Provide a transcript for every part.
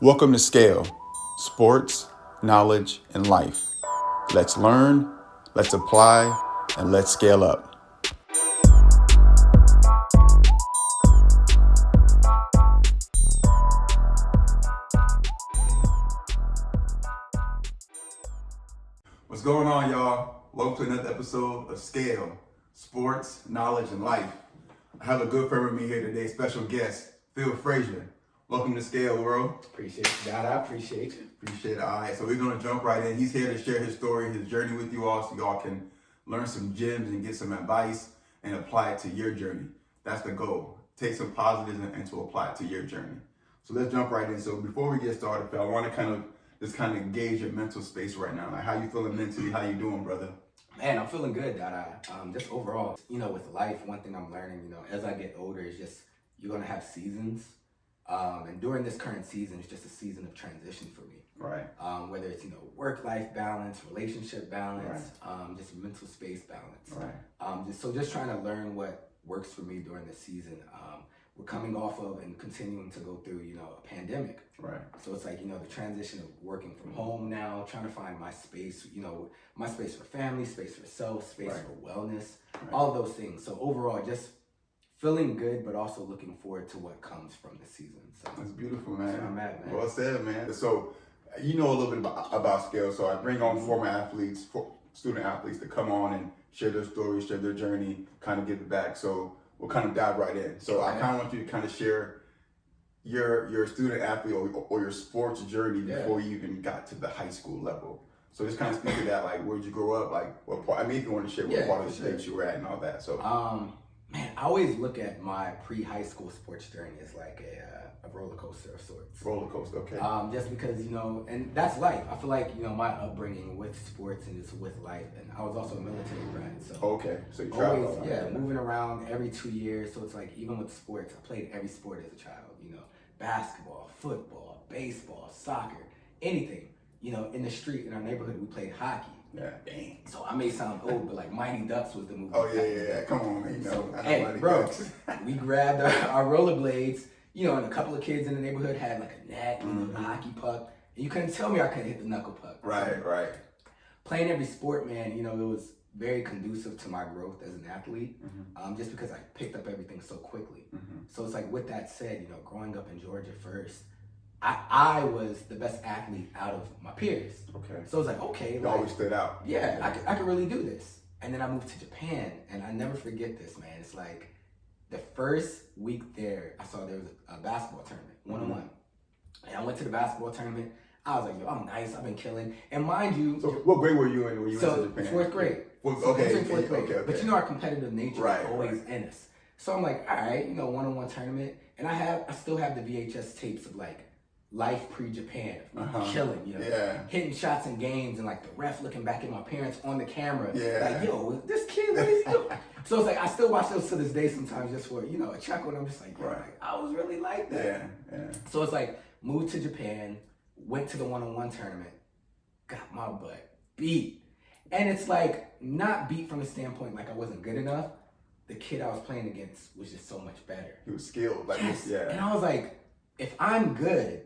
Welcome to SKaL, Sports, Knowledge, and Life. Let's learn, let's apply, and let's scale up. What's going on, y'all? Welcome to another episode of SKaL, Sports, Knowledge, and Life. I have a good friend with me here today, special guest, Phill Frazier. Welcome to SKaL, bro. Appreciate you, God. I appreciate you. Appreciate it. All right, so we're going to jump right in. He's here to share his story, his journey with you all, so y'all can learn some gems and get some advice and apply it to your journey. That's the goal. Take some positives and to apply it to your journey. So let's jump right in. So before we get started, Phil, I want to kind of gauge your mental space right now. Like, how you feeling mentally? How you doing, brother? Man, I'm feeling good, Dada. Just overall, with life, one thing I'm learning, as I get older is just you're going to have seasons. And during this current season, it's just a season of transition for me. Right. Whether it's, work-life balance, relationship balance, just mental space balance. Right. Just trying to learn what works for me during this season. We're coming off of and continuing to go through, a pandemic. Right. So it's like, the transition of working from home now, trying to find my space, my space for family, space for self, space for wellness, all of those things. So overall, just feeling good, but also looking forward to what comes from the season. So that's beautiful, man. That's where I'm at, man. Well said, man. So you know a little bit about SKaL. So I bring on former athletes, student athletes to come on and share their stories, share their journey, kind of give it back. So we'll kind of dive right in. So I kind of want you to kind of share your student athlete or your sports journey before you even got to the high school level. So just kind of speak to that, like, where'd you grow up? Like, what part, if you want to share what part of the state you were at and all that. So, man, I always look at my pre-high school sports journey as like a roller coaster of sorts. Roller coaster, okay. Just because, and that's life. I feel like, my upbringing with sports and just with life, and I was also a military brat, so. Okay, so you traveled. Always, moving around every 2 years, so it's like, even with sports, I played every sport as a child, basketball, football, baseball, soccer, anything. In the street, in our neighborhood, we played hockey. Yeah, dang. So I may sound old, but like Mighty Ducks was the movie. Oh, yeah. Come on, man. So, hey, bro, we grabbed our rollerblades, and a couple of kids in the neighborhood had like a net, the hockey puck. And you couldn't tell me I couldn't hit the knuckle puck. Right, so, right. Playing every sport, man, it was very conducive to my growth as an athlete, just because I picked up everything so quickly. So it's like, with that said, growing up in Georgia first, I was the best athlete out of my peers. Okay. So it's like, okay. You always stood out. Yeah, I could really do this. And then I moved to Japan, and I never forget this, man. It's like the first week there, I saw there was a basketball tournament, one-on-one. And I went to the basketball tournament. I was like, yo, I'm nice. I've been killing. And mind you. So what grade were you in when you went to Japan? Fourth grade. Okay. Fourth grade. Okay. But our competitive nature is always in us. So I'm like, all right, one-on-one tournament. And I still have the VHS tapes of like life pre-Japan, killing, hitting shots in games, and like the ref looking back at my parents on the camera, like, yo, this kid, what is he doing? So it's like, I still watch those to this day sometimes just for, a chuckle, and I'm just like, like, I was really like that. Yeah. So it's like, moved to Japan, went to the one-on-one tournament, got my butt beat. And it's like, not beat from the standpoint like I wasn't good enough. The kid I was playing against was just so much better. He was skilled. Like, yes. And I was like, if I'm good,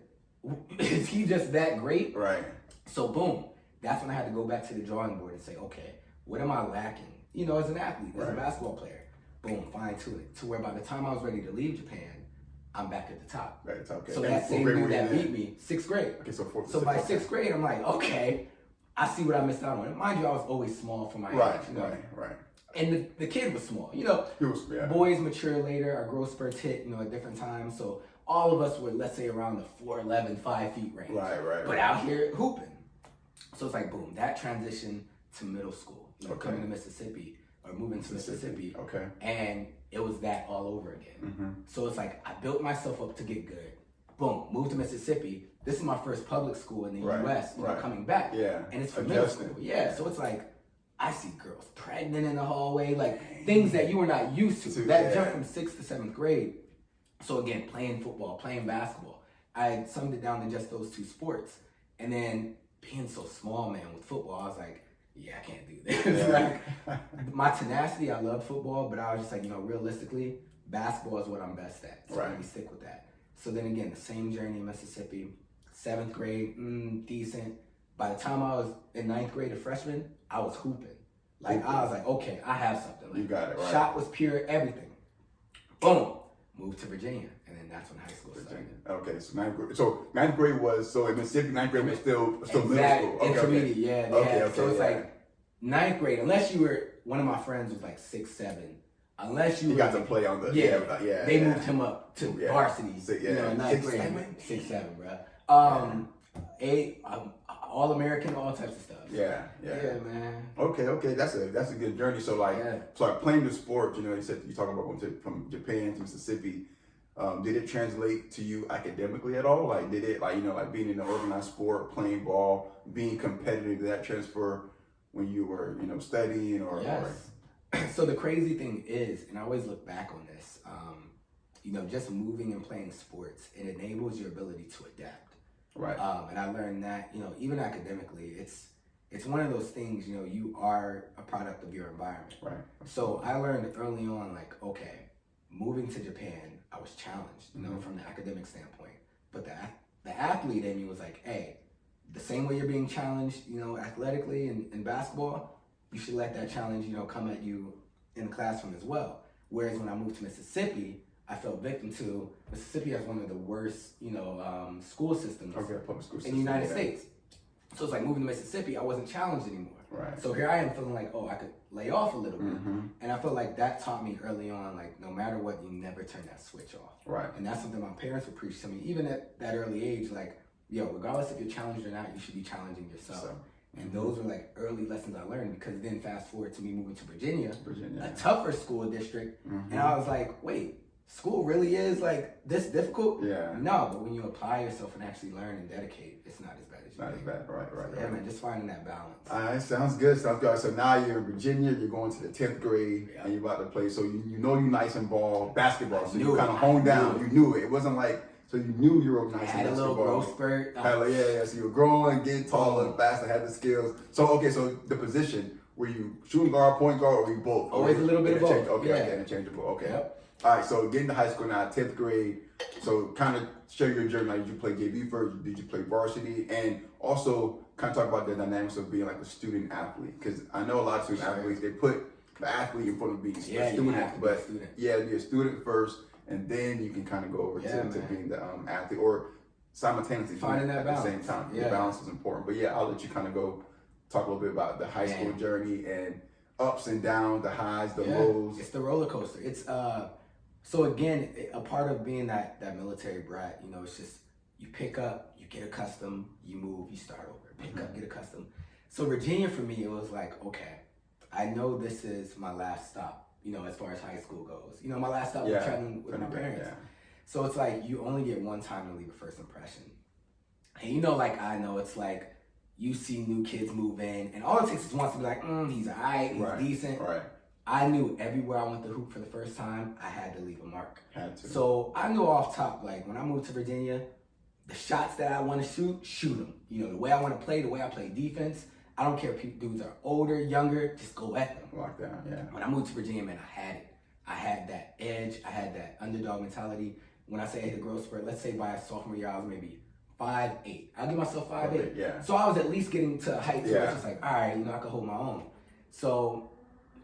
is he just that great? Right. So boom, that's when I had to go back to the drawing board and say, okay, what am I lacking? As an athlete, as a basketball player. Boom, fine tune it. To where by the time I was ready to leave Japan, I'm back at the top. Right, it's okay. So that same dude that beat me, sixth grade. Okay, so by sixth grade, I'm like, okay, I see what I missed out on. And mind you, I was always small for my age. Right. And the kid was small. He was, boys mature later, our growth spurts hit, at different times. So all of us were, let's say, around the 4'11", 5 feet range. Right. But out here hooping. So it's like, boom, that transition to middle school, coming to Mississippi or moving to Mississippi. Okay. And it was that all over again. So it's like, I built myself up to get good. Boom, moved to Mississippi. This is my first public school in the U.S., coming back. Yeah. And it's for middle school. Yeah, so it's like, I see girls pregnant in the hallway, like things that you were not used to. That jump from 6th to 7th grade. So again, playing football, playing basketball, I summed it down to just those two sports. And then being so small, man, with football, I was like, yeah, I can't do this. Like, my tenacity, I love football, but I was just like, realistically, basketball is what I'm best at. So let me stick with that. So then again, the same journey in Mississippi, 7th grade, decent. By the time I was in 9th grade, a freshman, I was hooping. Like, I was like, okay, I have something. Like, you got it, right. Shot was pure, everything. Boom. Moved to Virginia. And then that's when high school started. Okay, so 9th grade. So 9th grade was, so in Mississippi, 9th grade was still middle school. Okay, intermediate, yeah. Okay, so it's like 9th grade, unless you were, one of my friends was like 6'7". Unless you got to play on the, they moved him up to varsity. You know, 9th grade, 6'7", bro. 8, All-American, all types of stuff. Yeah, man. Okay, that's a good journey. So like playing the sport, you know, you said you talking about going from Japan to Mississippi. Did it translate to you academically at all? Like, did it, like, you know, like being in an organized sport, playing ball, being competitive, did that transfer when you were, you know, studying or? Yes. So the crazy thing is, and I always look back on this, you know, just moving and playing sports, it enables your ability to adapt. Right. And I learned that, you know, even academically, it's one of those things, you know, you are a product of your environment. Right. So I learned early on, like, okay, moving to Japan, I was challenged, you know, from the academic standpoint. But the athlete in me was like, hey, the same way you're being challenged, you know, athletically in basketball, you should let that challenge, you know, come at you in the classroom as well. Whereas when I moved to Mississippi, I fell victim to, Mississippi has one of the worst, you know, school systems public school system in the United States. So it's like moving to Mississippi, I wasn't challenged anymore. Right. So here I am feeling like, oh, I could lay off a little bit. And I feel like that taught me early on, like, no matter what, you never turn that switch off. Right. And that's something my parents would preach to me, even at that early age, like, yo, regardless if you're challenged or not, you should be challenging yourself. And those were like early lessons I learned, because then fast forward to me moving to Virginia, a tougher school district. And I was like, wait, school really is like this difficult? Yeah. No, but when you apply yourself and actually learn and dedicate, it's not as bad as you think. Not as bad, right. Yeah, man, just finding that balance. All right, sounds good. So now you're in Virginia, you're going to the 10th grade, and you're about to play. So you know you're nice in basketball. So you kind of honed down. You knew it. It wasn't like, so you knew you were nice in basketball. Had a little growth spurt. So you were growing, getting taller, faster, had the skills. So, okay, so the position, were you shooting guard, point guard, or were you both? Always a little bit of both. Okay, interchangeable. Okay. Yep. All right, so getting to high school now, 10th grade. So kind of share your journey. Like, did you play JV first? Did you play varsity? And also kind of talk about the dynamics of being like a student athlete. Because I know a lot of student athletes, they put the athlete in front of being a student. But be a student first, and then you can kind of go over to being the athlete, or simultaneously finding that at balance. The same time. The balance is important. But yeah, I'll let you kind of go talk a little bit about the high school journey and ups and downs, the highs, the lows. It's the roller coaster. It's so again, a part of being that military brat, you know, it's just you pick up, you get accustomed, you move, you start over, pick up, get accustomed. So Virginia for me, it was like, okay, I know this is my last stop, you know, as far as high school goes. You know, my last stop was traveling with my parents. Yeah. So it's like you only get one time to leave a first impression. And you know, like I know, it's like you see new kids move in, and all it takes is once to be like, he's all right, he's decent. Right. I knew everywhere I went to hoop for the first time, I had to leave a mark. Had to. So I knew off top, like when I moved to Virginia, the shots that I want to shoot them. You know, the way I want to play, the way I play defense. I don't care if dudes are older, younger, just go at them. Lock down, yeah. When I moved to Virginia, man, I had it. I had that edge. I had that underdog mentality. When I say I hit the growth spurt, let's say by sophomore year, I was maybe 5'8". I'll give myself 5'8". Yeah. So I was at least getting to a height where it's just like, all right, you know, I could hold my own. So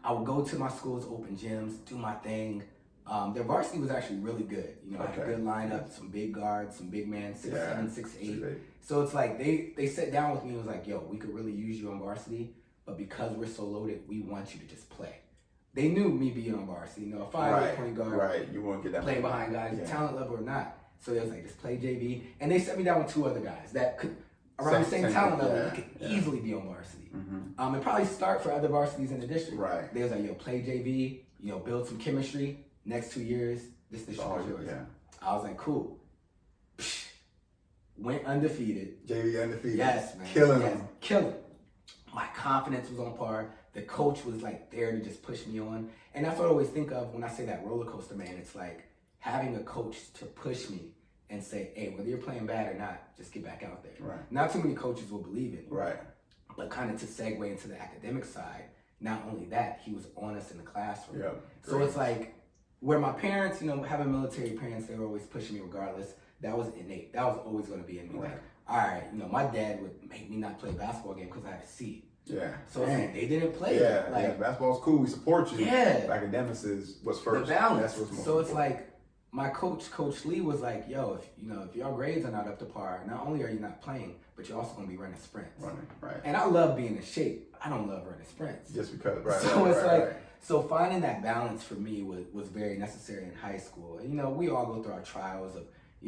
I would go to my school's open gyms, do my thing. Their varsity was actually really good. You know, I had a good lineup, some big guards, some big men, 6'7", 6'8". So it's like they sat down with me and was like, yo, we could really use you on varsity, but because we're so loaded, we want you to just play. They knew me being on varsity, you know, a 5'8" point guard. Right, you won't get that playing behind guys, talent level or not. So they was like, just play JV. And they set me down with 2 other guys that could, around the same talent level, you could easily be on varsity. And probably start for other varsities in the district. Right. They was like, yo, play JV, you know, build some chemistry. Next 2 years, this district is yours. Yeah. I was like, cool. Went undefeated. JV undefeated. Yes, man. Killing them. Killing. My confidence was on par. The coach was like there to just push me on. And that's what I always think of when I say that roller coaster, man. It's like having a coach to push me and say, hey, whether you're playing bad or not, just get back out there. Right. Not too many coaches will believe in you. Right. But kind of to segue into the academic side, not only that, he was on us in the classroom. Yep. So it's like where my parents, you know, having military parents, they were always pushing me regardless. That was innate. That was always going to be in me. Like, all right, my dad would make me not play a basketball game because I had a C. Yeah. So it's like they didn't play. Yeah, Like, yeah. Basketball's cool. We support you. Yeah. Academics is what's first. The balance. That's what's most so it's important. like my coach Lee was like, yo, if your grades are not up to par, not only are you not playing, but you're also gonna be running sprints. Right. And I love being in shape. I don't love running sprints. Just because, right. So right, it's right, like, right. so finding that balance for me was very necessary in high school. And we all go through our trials of,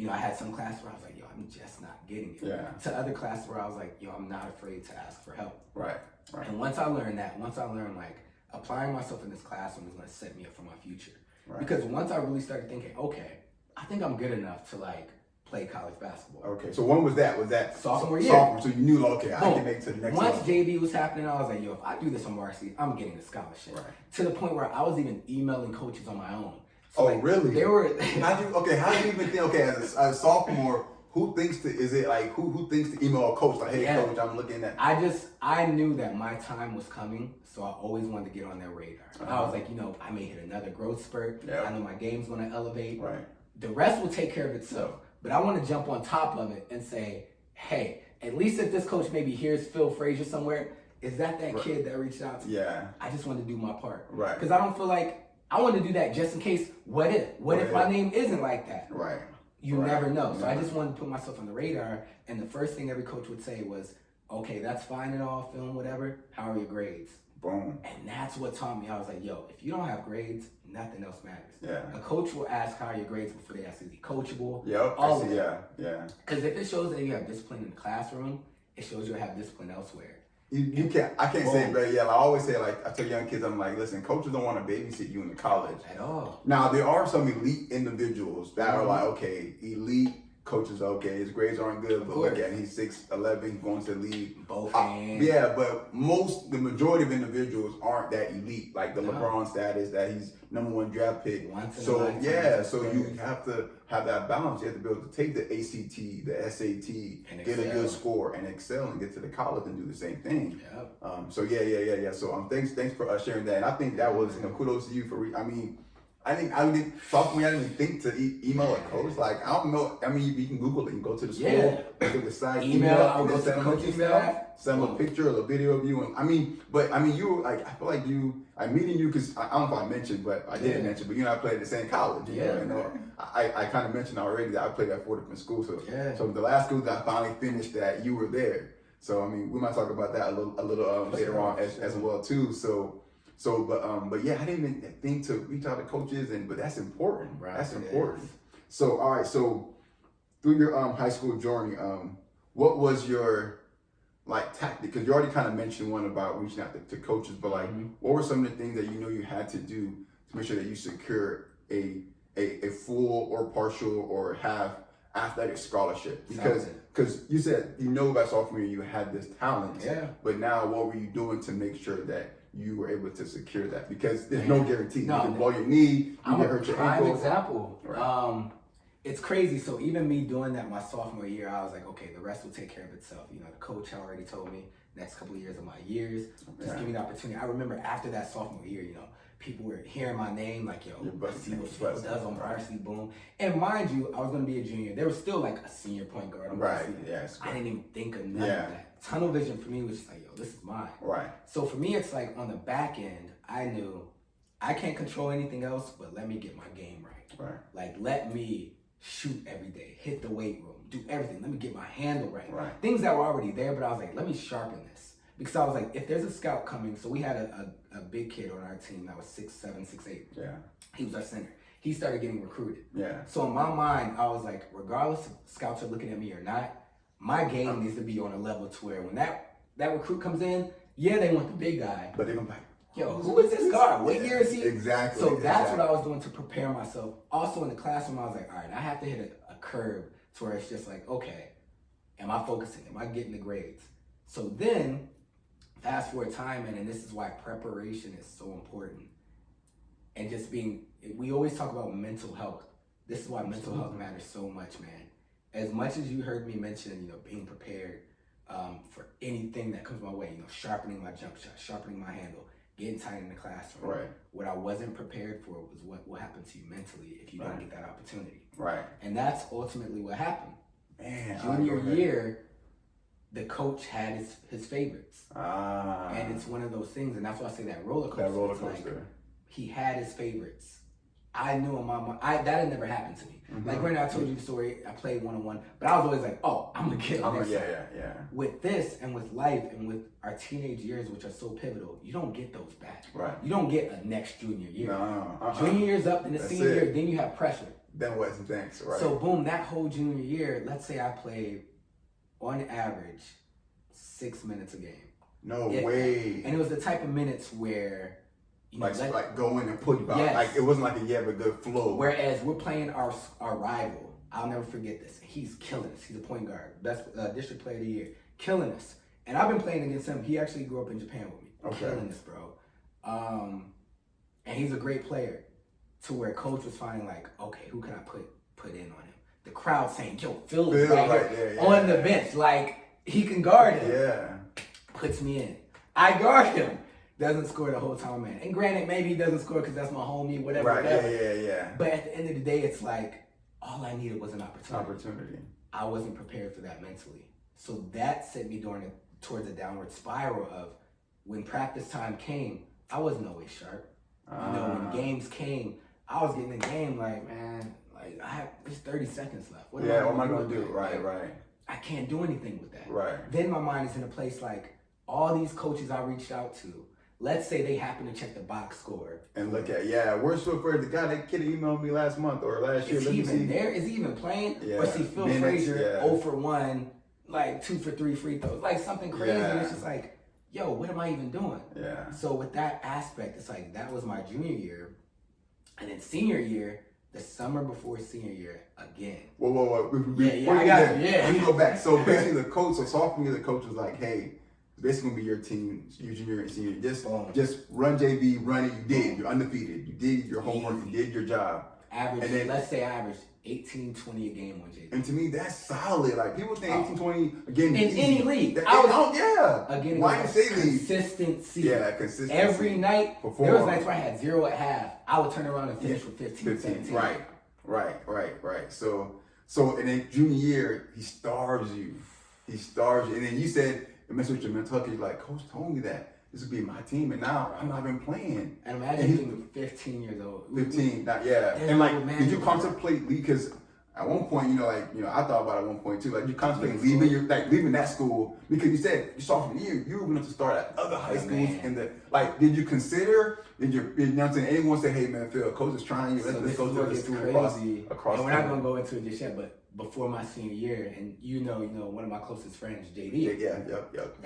I had some class where I was like, yo, I'm just not getting it. Yeah. To other classes where I was like, yo, I'm not afraid to ask for help. Right. And once I learned like applying myself in this classroom is going to set me up for my future. Right. Because once I really started thinking, okay, I think I'm good enough to like play college basketball. Okay, so when was that? Was that Sophomore year. Sophomore, so you knew, like, okay, I can make it to the next Once level. JV was happening, I was like, yo, if I do this on varsity, I'm getting a scholarship. Right. To the point where I was even emailing coaches on my own. So, oh, really? They were. How do you even think? Okay, as a sophomore, who thinks to? Is it like who thinks to email a coach like, hey, coach, I'm looking at. I knew that my time was coming, so I always wanted to get on their radar. I was like, I may hit another growth spurt. Yep. I know my game's going to elevate. Right. The rest will take care of itself. But I want to jump on top of it and say, hey, at least if this coach maybe hears Phill Frazier somewhere, is that kid that reached out to me? Yeah. I just want to do my part. Right. Because I don't feel like I want to do that just in case. What if my name isn't like that? Right. You never know. So I just wanted to put myself on the radar. And the first thing every coach would say was, okay, that's fine and all, film, whatever. How are your grades? Boom. And that's what taught me. I was like, yo, if you don't have grades, nothing else matters. Yeah. A coach will ask how are your grades before they ask is he coachable. Yep. All of Yeah. Because if it shows that you have discipline in the classroom, it shows you have discipline elsewhere. I can't say, but yeah, I always say, like, I tell young kids, I'm like, listen, coaches don't want to babysit you in college. At all. Now, there are some elite individuals that are like, okay, elite coaches, okay, his grades aren't good, but look at him, he's 6'11", he's going to the league. Both hands. Yeah, but the majority of individuals aren't that elite, like the LeBron status that he's #1 draft pick. So you have to have that balance. You have to be able to take the ACT, the SAT, and get a good score, and excel, and get to the college and do the same thing. Yep. So So thanks for sharing that. And I think that was kudos to you for. I didn't sophomore year, I didn't even think to email a coach. Like, I don't know. I mean, you can Google it. You can go to the school, look at the site, I'll go to the coaching staff, send them a picture or a video of you. And you were like, I feel like I'm meeting you because I don't know if I mentioned, but I didn't mention, but you and I played at the same college. I kind of mentioned already that I played at 4 different schools. So the last school that I finally finished that, you were there. So we might talk about that a little later on as well too. But yeah, I didn't even think to reach out to coaches, but that's important. Right, that's important. So all right, so through your high school journey, what was your tactic? Because you already kind of mentioned one about reaching out to coaches, but what were some of the things that you know you had to do to make sure that you secure a full or partial or half athletic scholarship? Because you said by sophomore year you had this talent, but now what were you doing to make sure that you were able to secure that? Because there's no guarantee. You can blow your knee, you can hurt your ankle. Prime example. Right. It's crazy. So even me doing that my sophomore year, I was like, okay, the rest will take care of itself. The coach already told me next couple of years of my years, just give me the opportunity. I remember after that sophomore year, people were hearing my name, like, yo, see what Phill does on varsity, boom. And mind you, I was going to be a junior. There was still like a senior point guard on varsity. I didn't even think of none of that. Tunnel vision for me was just like, yo, this is mine. Right. So for me, it's like on the back end, I knew I can't control anything else, but let me get my game right. Right. Like, let me shoot every day, hit the weight room, do everything. Let me get my handle right. Right. Things that were already there, but I was like, let me sharpen this. Because I was like, if there's a scout coming, so we had a big kid on our team that was 6'7", 6'8". Yeah. He was our center. He started getting recruited. Yeah. So in my mind, I was like, regardless if scouts are looking at me or not, my game needs to be on a level to where when that recruit comes in, they want the big guy. But they're going to be like, yo, who is this guard? What year is he? Exactly. So that's what I was doing to prepare myself. Also in the classroom, I was like, all right, I have to hit a curve to where it's just like, okay, am I focusing? Am I getting the grades? So then, fast forward time, and this is why preparation is so important. And just we always talk about mental health. This is why mental health matters so much, man. As much as you heard me mention, being prepared for anything that comes my way, sharpening my jump shot, sharpening my handle, getting tight in the classroom. Right. What I wasn't prepared for was what will happen to you mentally if you don't get that opportunity. Right. And that's ultimately what happened. Man, Junior year, the coach had his favorites. And it's one of those things, and that's why I say that roller coaster. That roller coaster. Like, he had his favorites. I knew in my mind, that had never happened to me. Like right now, I told you the story. I played 1-on-1, but I was always like, "Oh, I'm gonna get on this." Yeah. With this and with life and with our teenage years, which are so pivotal, you don't get those back. Right. You don't get a next junior year. No. Junior year's up, then the That's senior it. year, then you have pressure. Then what's the thanks, right? So boom, that whole junior year, let's say I played on average 6 minutes a game. No way. And it was the type of minutes where like go in and put you out. Yes. Like it wasn't like you have a good flow. Whereas we're playing our rival. I'll never forget this. He's killing us. He's a point guard, best district player of the year, killing us. And I've been playing against him. He actually grew up in Japan with me. Okay. Killing us, bro. And he's a great player. To where coach was finding like, okay, who can I put in on him? The crowd saying, "Yo, Phill is right here on the bench. Like he can guard him." Yeah. Puts me in. I guard him. Doesn't score the whole time, man. And granted, maybe he doesn't score because that's my homie, whatever. Right. Whatever. Yeah. But at the end of the day, it's like all I needed was an Opportunity. I wasn't prepared for that mentally. So that sent me towards a downward spiral of when practice time came, I wasn't always sharp. When games came, I was getting in the game like, man, like there's 30 seconds left. What am I gonna do? Right. I can't do anything with that. Right. Then my mind is in a place like all these coaches I reached out to, let's say they happen to check the box score. And look at, where's Phill Frazier? The guy that kid emailed me last month or last year. Is he even there? Is he even playing? Yeah. Or see Phill Frazier 0 for 1, like 2 for 3 free throws, like something crazy. Yeah. And it's just like, yo, what am I even doing? Yeah. So with that aspect, it's like that was my junior year. And then senior year, the summer before senior year, again. Whoa. I got you. Let me go back. So basically the coach, so sophomore year, the coach was like, hey, it's basically gonna be your team, your junior and senior. Just run JV, run it. You did. You're undefeated. You did your homework. You did your job. Average, and then, let's say average 18, 20 a game on JV. And to me, that's solid. Like people think 18, 20 again in easy. any league. Again, why you say league? Consistency. Yeah, consistency. Every night. Perform. There was nights where I had 0 at half. I would turn around and finish with 15. 17. Right. So and then junior year, he starves you. And then you said it messed with your mental health. You're like, coach told me that this would be my team, and now I'm not even playing. And imagine being 15 years old. 15, and like, did you contemplate leave? Because at one point, I thought about it at one point too. Like, you contemplate leaving that school because you said your sophomore year you were going to start at other high schools. Did you consider? Did you know what I'm saying? Anyone say, hey man, Phill, coach is trying you. Let's go to the school across. And we're not going to go into it just yet, but before my senior year, and one of my closest friends, JD. Yeah.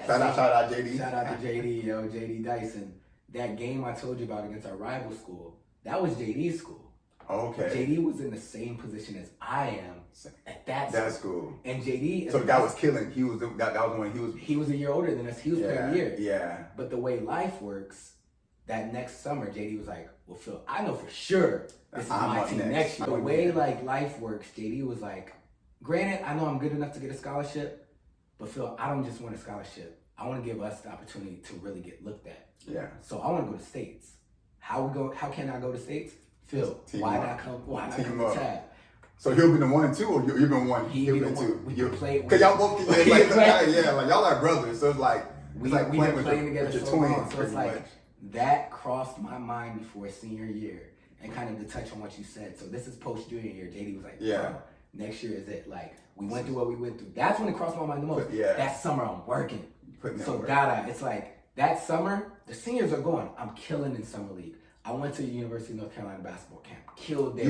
Shout out JD. Shout out to JD, JD Dyson. That game I told you about against our rival school, that was JD's school. Okay. JD was in the same position as I am at that school. And JD. So the guy was killing. He was He was a year older than us. He was playing a year. Yeah. But the way life works, that next summer, JD was like, well, Phill, I know for sure this is my team next year. The way life works, JD was like, granted, I know I'm good enough to get a scholarship, but Phill, I don't just want a scholarship. I want to give us the opportunity to really get looked at. Yeah. So I want to go to States. How can I go to States? Phill, why not come to Tab? So he'll be the 1 and 2, or you've been 1. He'll be the 2. We play because y'all both like y'all are brothers. So it's like we've been playing together with your so long. twins. So it's like that crossed my mind before senior year, and kind of to touch on what you said. So this is post junior year. JD was like, bro, next year is it? Like we went through what we went through. That's when it crossed my mind the most. That summer I'm working. It's like that summer the seniors are going. I'm killing in summer league. I went to the University of North Carolina basketball camp. Killed there.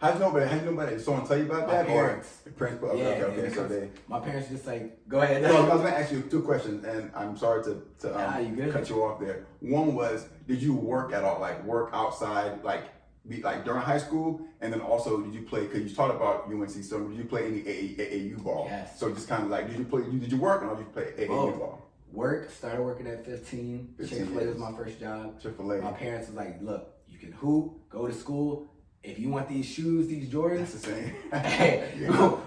How'd you know about it? Someone tell you about that? Parents. The parents. Okay. So my parents just like, go ahead. Well, I was going to ask you 2 questions, and I'm sorry to you cut you off there. One was, did you work at all? Like work outside, like during high school, and then also did you play? Because you talked about UNC, so did you play any AAU ball? Yes. So just kind of like, did you work, or did you play AAU ball? Started working at 15. Chick-fil-A was my first job. Chick-fil-A. My parents was like, look, you can hoop, go to school. If you want these shoes, these Jordans, that's the same.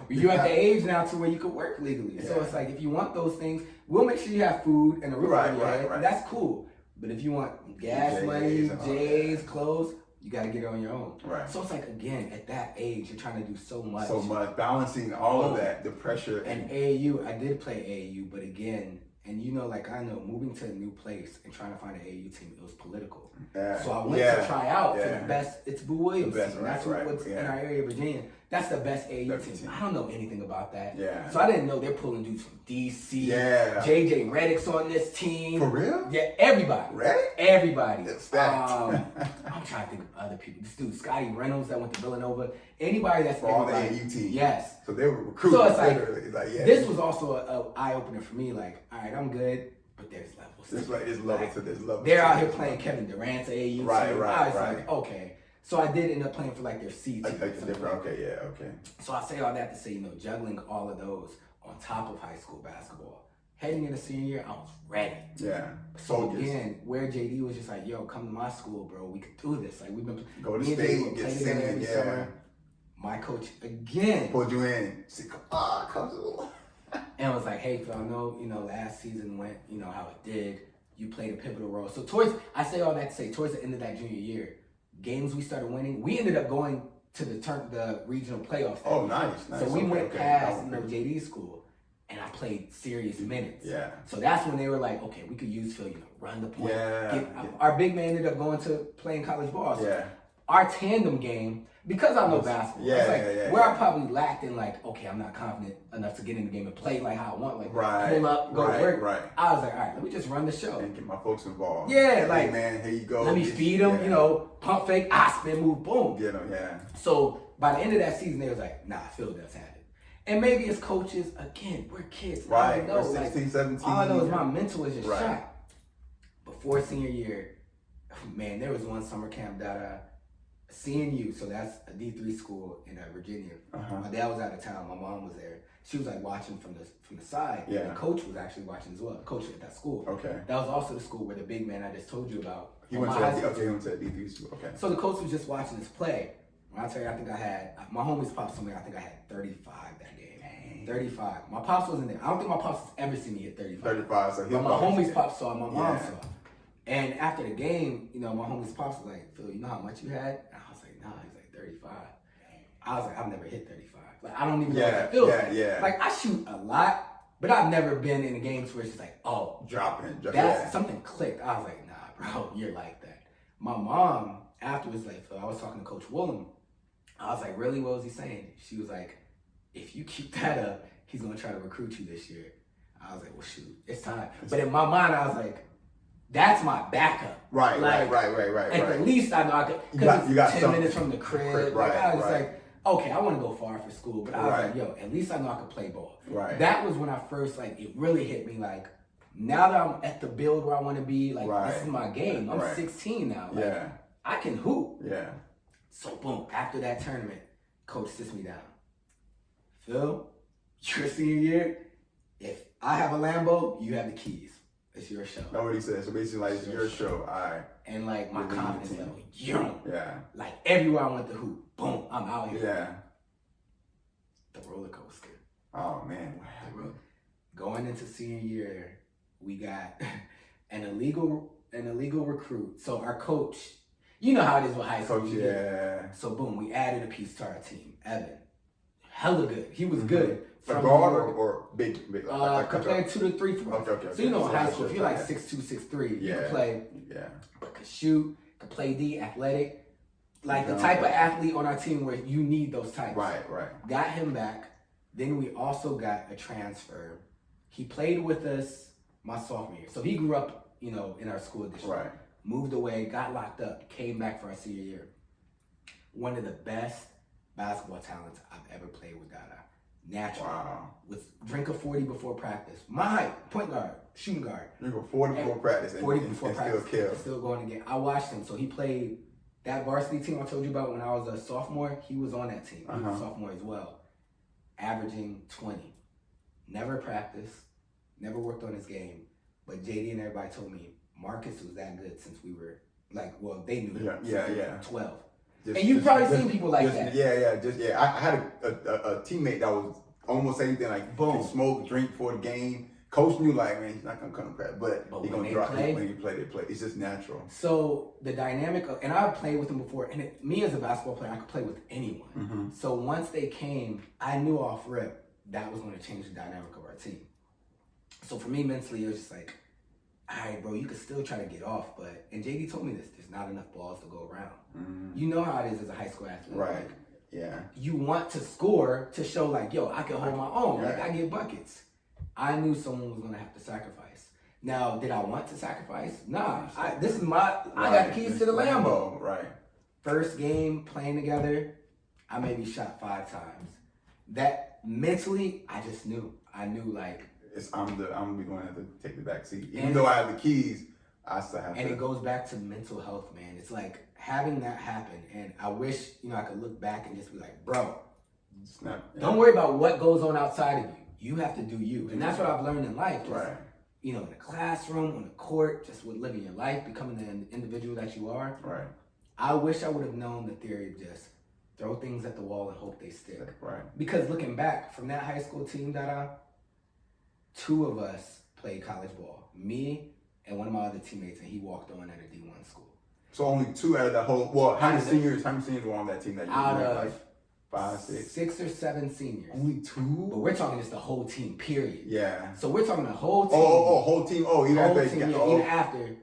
You're at the age now to where you can work legally. So it's like, if you want those things, we'll make sure you have food and a roof over your head. Right. That's cool. But if you want gas money, J's, clothes, you got to get it on your own. Right. So it's like, again, at that age, you're trying to do so much. So much. Balancing all of that, the pressure. And AAU, I did play AAU, but again, and you know, like I know, moving to a new place and trying to find an AAU team, it was political. So I went to try out for the best. It's Boo Williams team. That's what's in our area, Virginia. That's the best AAU team. I don't know anything about that. Yeah. So I didn't know they're pulling dudes from DC. Yeah. JJ Redick's on this team. For real? Yeah, everybody. Reddick? Everybody. It's stacked. I'm trying to think of other people. This dude, Scotty Reynolds, that went to Villanova. Anybody that's for all the AAU teams. Yes. So they were recruiting. So it's this was also an eye opener for me. Like, all right, I'm good, but there's levels. There's levels to this level. They're out here playing Kevin Durant's AAU team. Right. I was like, okay. So I did end up playing for like their C team. Okay. So I say all that to say, juggling all of those on top of high school basketball. Heading into senior year, I was ready. Yeah. So again, where JD was just like, yo, come to my school, bro. We could do this. Like we've been go to state, get singing, summer. My coach again pulled you in. See, come on. And was like, hey, Phil, I know, last season went, how it did. You played a pivotal role. So I say all that to say, towards the end of that junior year, games we started winning, we ended up going to the regional playoffs. Oh, nice. So we went past JD school, and I played serious minutes. Yeah. So that's when they were like, okay, we could use Phil, run the point. Yeah. Our big man ended up going to playing college ball. So yeah. Our tandem game, because I know basketball, where I probably lacked in okay, I'm not confident enough to get in the game and play like how I want, pull up, go to work. Right. I was like, all right, let me just run the show. And get my folks involved. Yeah, hey, man, here you go. Let me feed them, pump fake, spin move, boom. Get them, yeah. So by the end of that season, they was like, nah, Phil does have it. And maybe as coaches, again, we're kids. Right, I don't know, we're 16, 17. All I know is my mental is just shot. Before senior year, man, there was one summer camp that CNU, so that's a D3 school in Virginia. My dad was out of town. My mom was there. She was watching from the side. Yeah. And the coach was actually watching as well. The coach at that school. Okay. That was also the school where the big man I just told you about. He went to D3 school. Okay. So the coach was just watching us play. When I tell you, I think I had my homies pops told me I think I had 35 that game. Dang. 35. My pops wasn't there. I don't think my pops has ever seen me at 35. 35. So but my homies pops saw. My mom saw. And after the game, my homies pops was like, Phil, you know how much you had? And I was like, nah. He's like 35. I was like, I've never hit 35. Like I don't even know what that feels like. Yeah. Like I shoot a lot, but I've never been in the games where it's just like, oh, dropping. That's something clicked. I was like, nah, bro, you're like that. My mom afterwards, Phil, I was talking to Coach Willem. I was like, really? What was he saying? She was like, if you keep that up, he's gonna try to recruit you this year. I was like, well, shoot, it's time. But in my mind, I was like, that's my backup. Right. At the least I know I could, because it's 10 minutes from the crib. I was like, okay, I want to go far for school, but I was like, yo, at least I know I could play ball. Right. That was when I first, it really hit me, now that I'm at the build where I want to be, this is my game. I'm 16 now. I can hoop. Yeah. So, boom, after that tournament, coach sits me down. Phil, your senior year, if I have a Lambo, you have the keys. It's your show. That's what he said. So basically, it's your show. All right. And my confidence level, yeah. Everywhere I went to hoop, boom, I'm out here. Yeah. The roller coaster. Oh man. Going into senior year, we got an illegal recruit. So our coach, you know how it is with high school. Coach, yeah. So boom, we added a piece to our team. Evan, hella good. He was good. A guard or big? Could play 2 to 3 for us. Okay. So in high school, if you're 6'2", 6'3", you can play. Yeah. But could shoot, could play D, athletic. The type of athlete on our team where you need those types. Right. Got him back. Then we also got a transfer. He played with us my sophomore year. So he grew up, in our school district. Right. Moved away, got locked up, came back for our senior year. One of the best basketball talents I've ever played with Dada. Natural. Wow. With drink a 40 before practice. My height, point guard, shooting guard. Drink a 40 before practice 40 before practice. Still kill. Still going again. I watched him. So he played that varsity team I told you about when I was a sophomore. He was on that team. He was a sophomore as well. Averaging 20. Never practiced. Never worked on his game. But JD and everybody told me Marcus was that good since we were they knew him. Yeah. 12. And you've probably seen people like that. Yeah. I had a teammate that was almost same thing, boom, could smoke, drink before the game, Coach knew like, man, he's not gonna come to practice, but he when gonna they drop play- when he play. They play. It's just natural. So the dynamic of, and I've played with them before, and me as a basketball player, I could play with anyone. Mm-hmm. So once they came, I knew off rip that was going to change the dynamic of our team. So for me mentally, it was just like, all right, bro, you could still try to get off, but, and JD told me this, there's not enough balls to go around. Mm-hmm. You know how it is as a high school athlete. Right. Like, Yeah. you want to score to show like, yo, I can hold my own. Right. Like, I get buckets. I knew someone was going to have to sacrifice. Now, did I want to sacrifice? Nah. I got the keys to the Lambo. Right. First game playing together, I maybe shot 5 times. That mentally, I just knew. I knew like, I'm gonna be going to have to take the back seat. Even And- though I have the keys, I still have and to. it goes back to mental health, man. It's like having that happen, and I wish, I could look back and just be like, bro, Snap. Yeah. don't worry about what goes on outside of you. You have to do you. And that's what I've learned in life. Just, Right. in the classroom, on the court, just with living your life, becoming the individual that you are. Right. I wish I would have known the theory of just throw things at the wall and hope they stick. Right. Because looking back from that high school team, 2 of us played college ball. Me and one of my other teammates, and he walked on at a D1 school. So only 2 out of that whole. Well, how many seniors were on that team that you Out were of like 5, 6? 6 or 7 seniors. Only 2. But we're talking just the whole team, period. Yeah. So we're talking the whole team. Whole team. Oh, even Whole after. team, yeah, Oh. even after.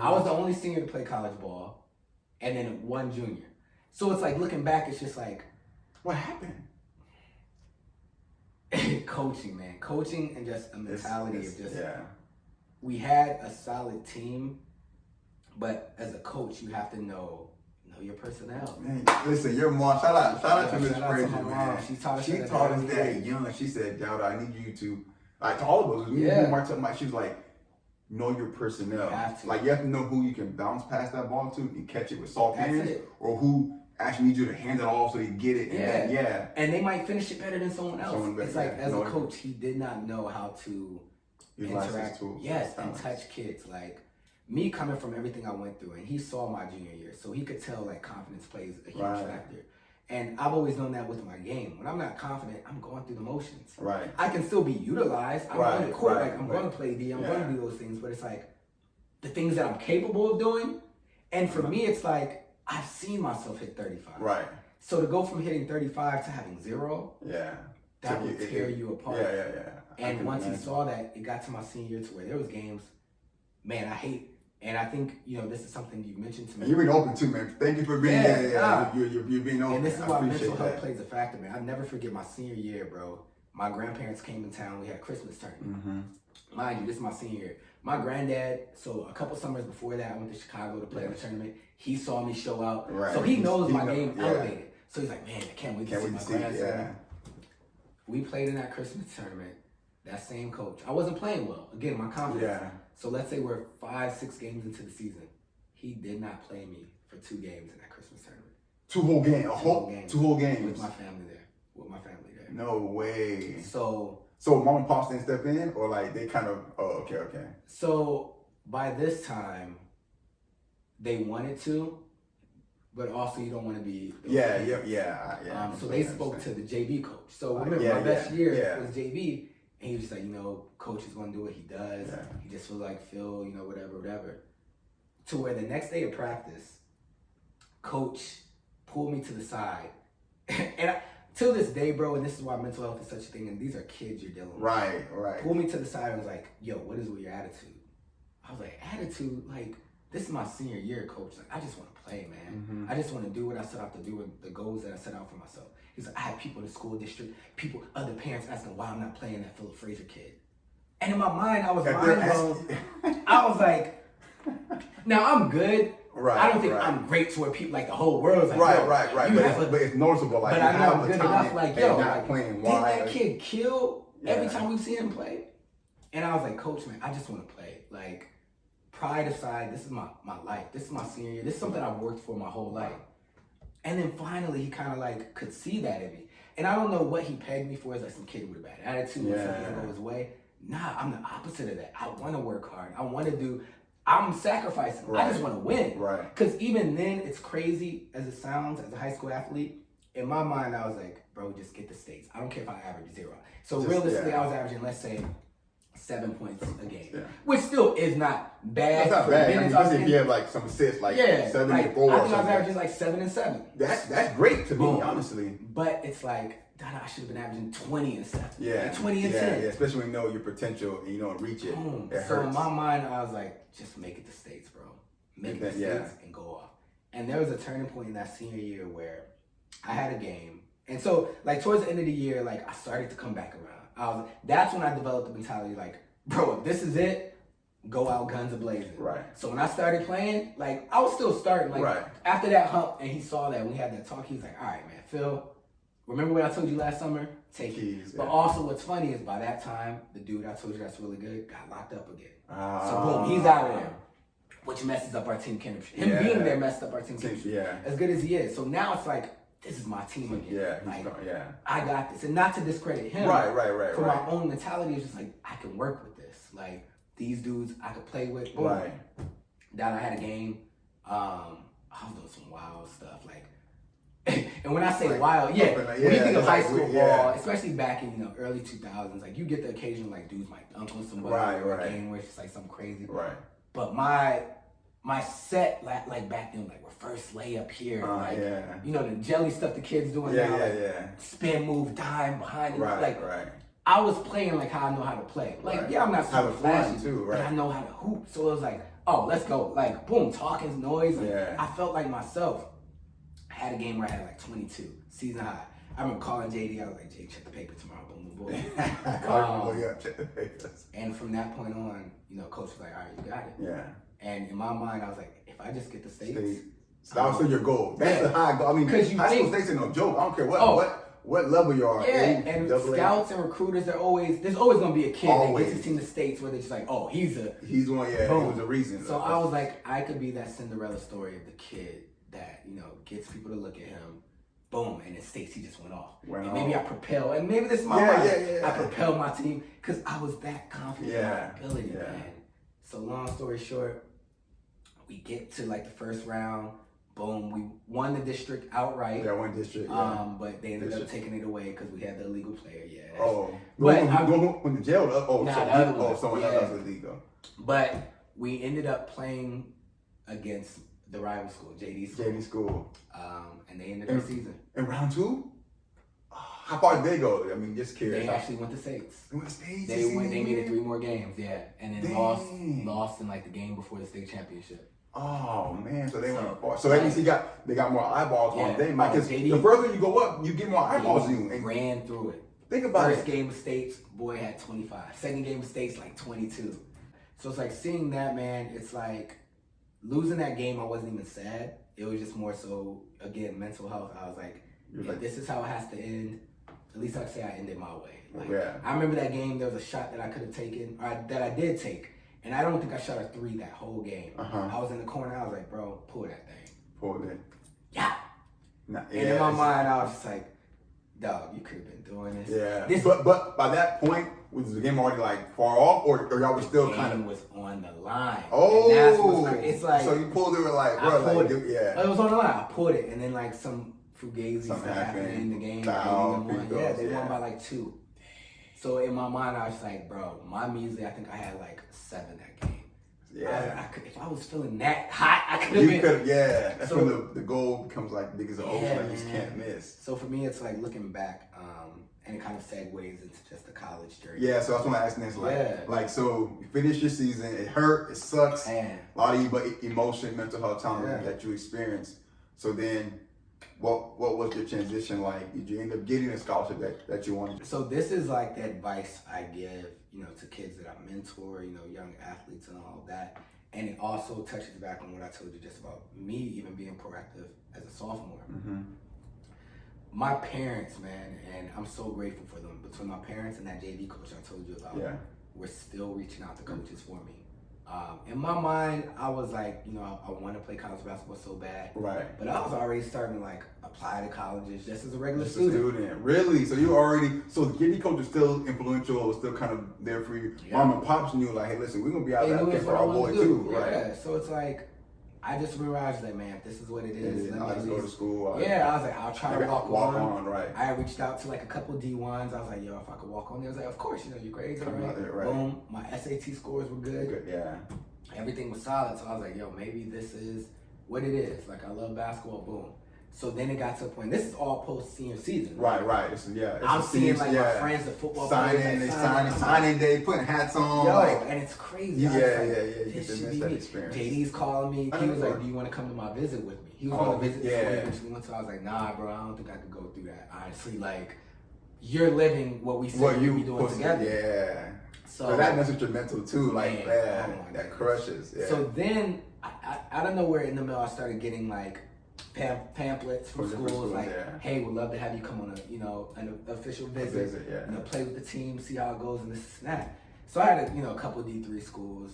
I was the only senior to play college ball, and then 1 junior. So it's like looking back, it's just like What happened? coaching, man. Coaching and just a mentality of just. Yeah. We had a solid team, but as a coach, you have to know your personnel. Man, listen, your mom. Shout out to Miss Shout out to Frazier, my mom. man. She taught us She that taught at us an that early age. young. She said, "Dowd, I need you to, like, to all of us. We Yeah. march up. She was like, know your personnel. You have to. Like, you have to know who you can bounce past that ball to and catch it with soft That's hands, it. or who actually needs you to hand it off so they get it. And Yeah. And they might finish it better than someone else. Someone better, It's like, yeah. as No, a coach, he did not know how to Utilize his interact. tools. Yes, and Talents. touch kids. Like, me coming from everything I went through, and he saw my junior year, so he could tell, like, confidence plays a huge Right. factor. And I've always known that with my game. When I'm not confident, I'm going through the motions. Right. I can still be utilized. I'm Right, on the court, right, like, I'm right. going to play D, I'm Yeah. going to do those things, but it's like, the things that I'm capable of doing, and for me, it's like, I've seen myself hit 35. Right. So to go from hitting 35 to having 0, Yeah. that So would tear you apart. Yeah. I And can once he imagine. saw that, it got to my senior year to where there was games, man, I hate, and I think, this is something you mentioned to And me. you've been open too, man. Thank you for being You're being open. And this is I why appreciate mental health that. plays a factor, man. I'll never forget my senior year, bro. My grandparents came in town. We had Christmas tournament. Mm-hmm. Mind you, this is my senior year. My granddad, so a couple summers before that, I went to Chicago to play in the tournament. He saw me show out. Right. So he knows my knows, game yeah. elevated. So he's like, man, I can't wait to see my grandson. Yeah. We played in that Christmas tournament. That same coach. I wasn't playing well. Again, my confidence. Yeah. So let's say we're 5-6 games into the season. He did not play me for 2 games in that Christmas tournament. 2 whole games. Two whole games. With my family there. No way. So mom and pops didn't step in, or like they kind of. Oh, okay. So by this time, they wanted to, but also you don't want to be. Yeah. So they spoke to the JV coach. So remember, yeah, my best yeah, year yeah. was JV, and he was just like, coach is going to do what he does. Yeah. He just feels like Phill, whatever. To where the next day of practice, coach pulled me to the side, and till this day, bro, and this is why mental health is such a thing, and these are kids you're dealing with. Right. Pulled me to the side and was like, yo, what is with your attitude? I was like, attitude? Like, this is my senior year, coach. Like, I just want to play, man. Mm-hmm. I just want to do what I set out to do and the goals that I set out for myself. He's like, I had people in the school district, other parents asking why I'm not playing that Phill Frazier kid. And in my mind, I was mind blown. I was like, now I'm good. Right. I don't think I'm great to where people, like, the whole world's like, Right. yo, But it's noticeable. Like, but you I know have I'm the good talent enough. Like, and yo, not like, playing didn't wide. that kid kill every Yeah. time we see him play? And I was like, coach, man, I just want to play. Like, pride aside, this is my life. This is my senior year. This is something I've worked for my whole life. And then finally, he kind of like could see that in me. And I don't know what he pegged me for, as like some kid with a bad attitude or something that go his way. Nah, I'm the opposite of that. I want to work hard. I want to do. I'm sacrificing. Right. I just want to win. Right. Because even then, it's crazy as it sounds, as a high school athlete, in my mind, I was like, bro, just get the States. I don't care if I average 0. So realistically, I was averaging, let's say, 7 points a game, Yeah. which still is not bad. That's not for bad. I minutes mean, I was especially if in. you have like some assists, like Yeah, 7 like, and 4 I or think I was something. averaging like 7 and 7. That's great to me, Boom. honestly. But it's like, I should have been averaging 20 and 7. Yeah, like 20 and yeah, 10. yeah. Especially when you know your potential and you don't reach it. Boom. It So hurts. in my mind, I was like, just make it to states, bro. Make it to states and go off. And there was a turning point in that senior year where I had a game. And so, like, towards the end of the year, like, I started to come back around. That's when I developed the mentality, like, bro, if this is it, go out guns a-blazing. Right. So when I started playing, like, I was still starting. Like, after that hump, and he saw that, we had that talk, he was like, all right, man, Phill, remember what I told you last summer? Take it. But also what's funny is by that time, the dude I told you that's really good got locked up again. So boom, he's out of there. Which messes up our team chemistry. Him being there messed up our team chemistry. Yeah. As good as he is. So now it's like, this is my team again. Yeah. Like, I got this. And not to discredit him. Right. For my own mentality, it's just like, I can work with this. Like, these dudes I could play with. Boom. Right. That I had a game. I was doing some wild stuff. Like, and when I say like, wild, when you think of high school ball, especially back in early 2000s, like you get the occasional like dudes might dunk on somebody or a game where it's just like something crazy. Right. But my set like back then like reverse layup here, the jelly stuff the kids doing now, spin move, dime behind it, like I was playing like how I know how to play. Like I'm not super flashy too, but I know how to hoop. So it was like, oh, let's go, like boom, talking noise. Like, I felt like myself. I had a game where I had like 22, season high. I remember calling JD. I was like, "Jay, check the paper tomorrow, boom, boom, boom." Check the papers. And from that point on, coach was like, "All right, you got it." Yeah. And in my mind, I was like, if I just get the states, that was still your goal. That's the high goal. I mean, high school states ain't no joke. I don't care what level you are. Yeah, and scouts and recruiters, there's always gonna be a kid that gets his team to states where they're just like, oh, he's one. Yeah, boom. He was a reason. So I was like, I could be that Cinderella story of the kid that gets people to look at him, boom, and in states he just went off. And maybe I propel, and maybe this is my mind. I propel my team because I was that confident in my ability, man. So long story short, we get to like the first round, boom, we won the district outright. Yeah, one district. But they ended up taking it away because we had the illegal player. Yeah. Oh, but when the jail. Someone else was illegal. But we ended up playing against the rival school, JD school. And they ended the season. In round 2? How far did they go? I mean, just curious. They actually went to states. They went to states? They made it 3 more games, and then lost in like the game before the state championship. Oh man, so they went far. So at least they got more eyeballs on them. Because the further you go up, you get more eyeballs on you. And ran through it. Think about First game of states, boy had 25. Second game of states, like 22. So it's like seeing that, man, it's like losing that game, I wasn't even sad. It was just more so, again, mental health. I was like, this is how it has to end. At least I'd say I ended my way. Like, I remember that game, there was a shot that I could have taken, or that I did take. And I don't think I shot a 3 that whole game. I was in the corner, I was like, bro, pull that thing. Pull it. Yeah. And in my mind, I was just like, dog, you could have been doing this. Yeah. But by that point, was the game already like far off, or y'all were still kind of was on the line? Oh, and that's what's like, it's like so you pulled it with like, bro, like, it was on the line. I pulled it, and then like some fugazi stuff happened in the game. They won by like 2. So in my mind, I was like, bro, my measly, I think I had like 7 that game. Yeah. If I was feeling that hot, I could have been. That's when the goal becomes like big as an ocean, like you just can't miss. So for me, it's like looking back, and it kind of segues into just the college journey. Yeah, so that's what I asked next. Like, so you finish your season, it hurt, it sucks, a lot of emotion, mental health time that you experienced. So then, what was your transition like? Did you end up getting a scholarship that you wanted? So this is like the advice I give, to kids that I mentor, young athletes and all of that. And it also touches back on what I told you just about me even being proactive as a sophomore. Mm-hmm. My parents, man, and I'm so grateful for them. Between my parents and that JV coach I told you about, we're still reaching out to coaches for me. In my mind, I was like, I want to play college basketball so bad. Right. But I was already starting to like apply to colleges just as a regular student. Really? So you already, so the JV coach was still influential, was still kind of there for you. Mom and Pops knew like, hey, listen, we're going to be out there for our boy too. Right. So it's like, I just remember I was like, man, if this is what it is, I'll just go to school. I was like, I'll try to walk on. Right. I reached out to like a couple D1s. I was like, yo, if I could walk on there, I was like, of course, your grades are right. Boom, my SAT scores were good. Yeah. Everything was solid. So I was like, yo, maybe this is what it is. Like, I love basketball. Boom. So then it got to a point. This is all post senior season. Right. I'm seeing like my friends, the football players, signing day, putting hats on. Yo, and it's crazy. Yeah. This should be me. JD's calling me. He was like, "Do you want to come to my visit with me?" He was going to visit before he eventually went to. I was like, "Nah, bro. I don't think I could go through that. Honestly, like, you're living what we said we be doing together." Yeah. So that messes your mental too. Like, man, that crushes. Yeah. So then, I don't know where in the middle I started getting like pamphlets from schools like, hey, we'd love to have you come on an official visit, play with the team, see how it goes, and this and that. So I had a couple D3 schools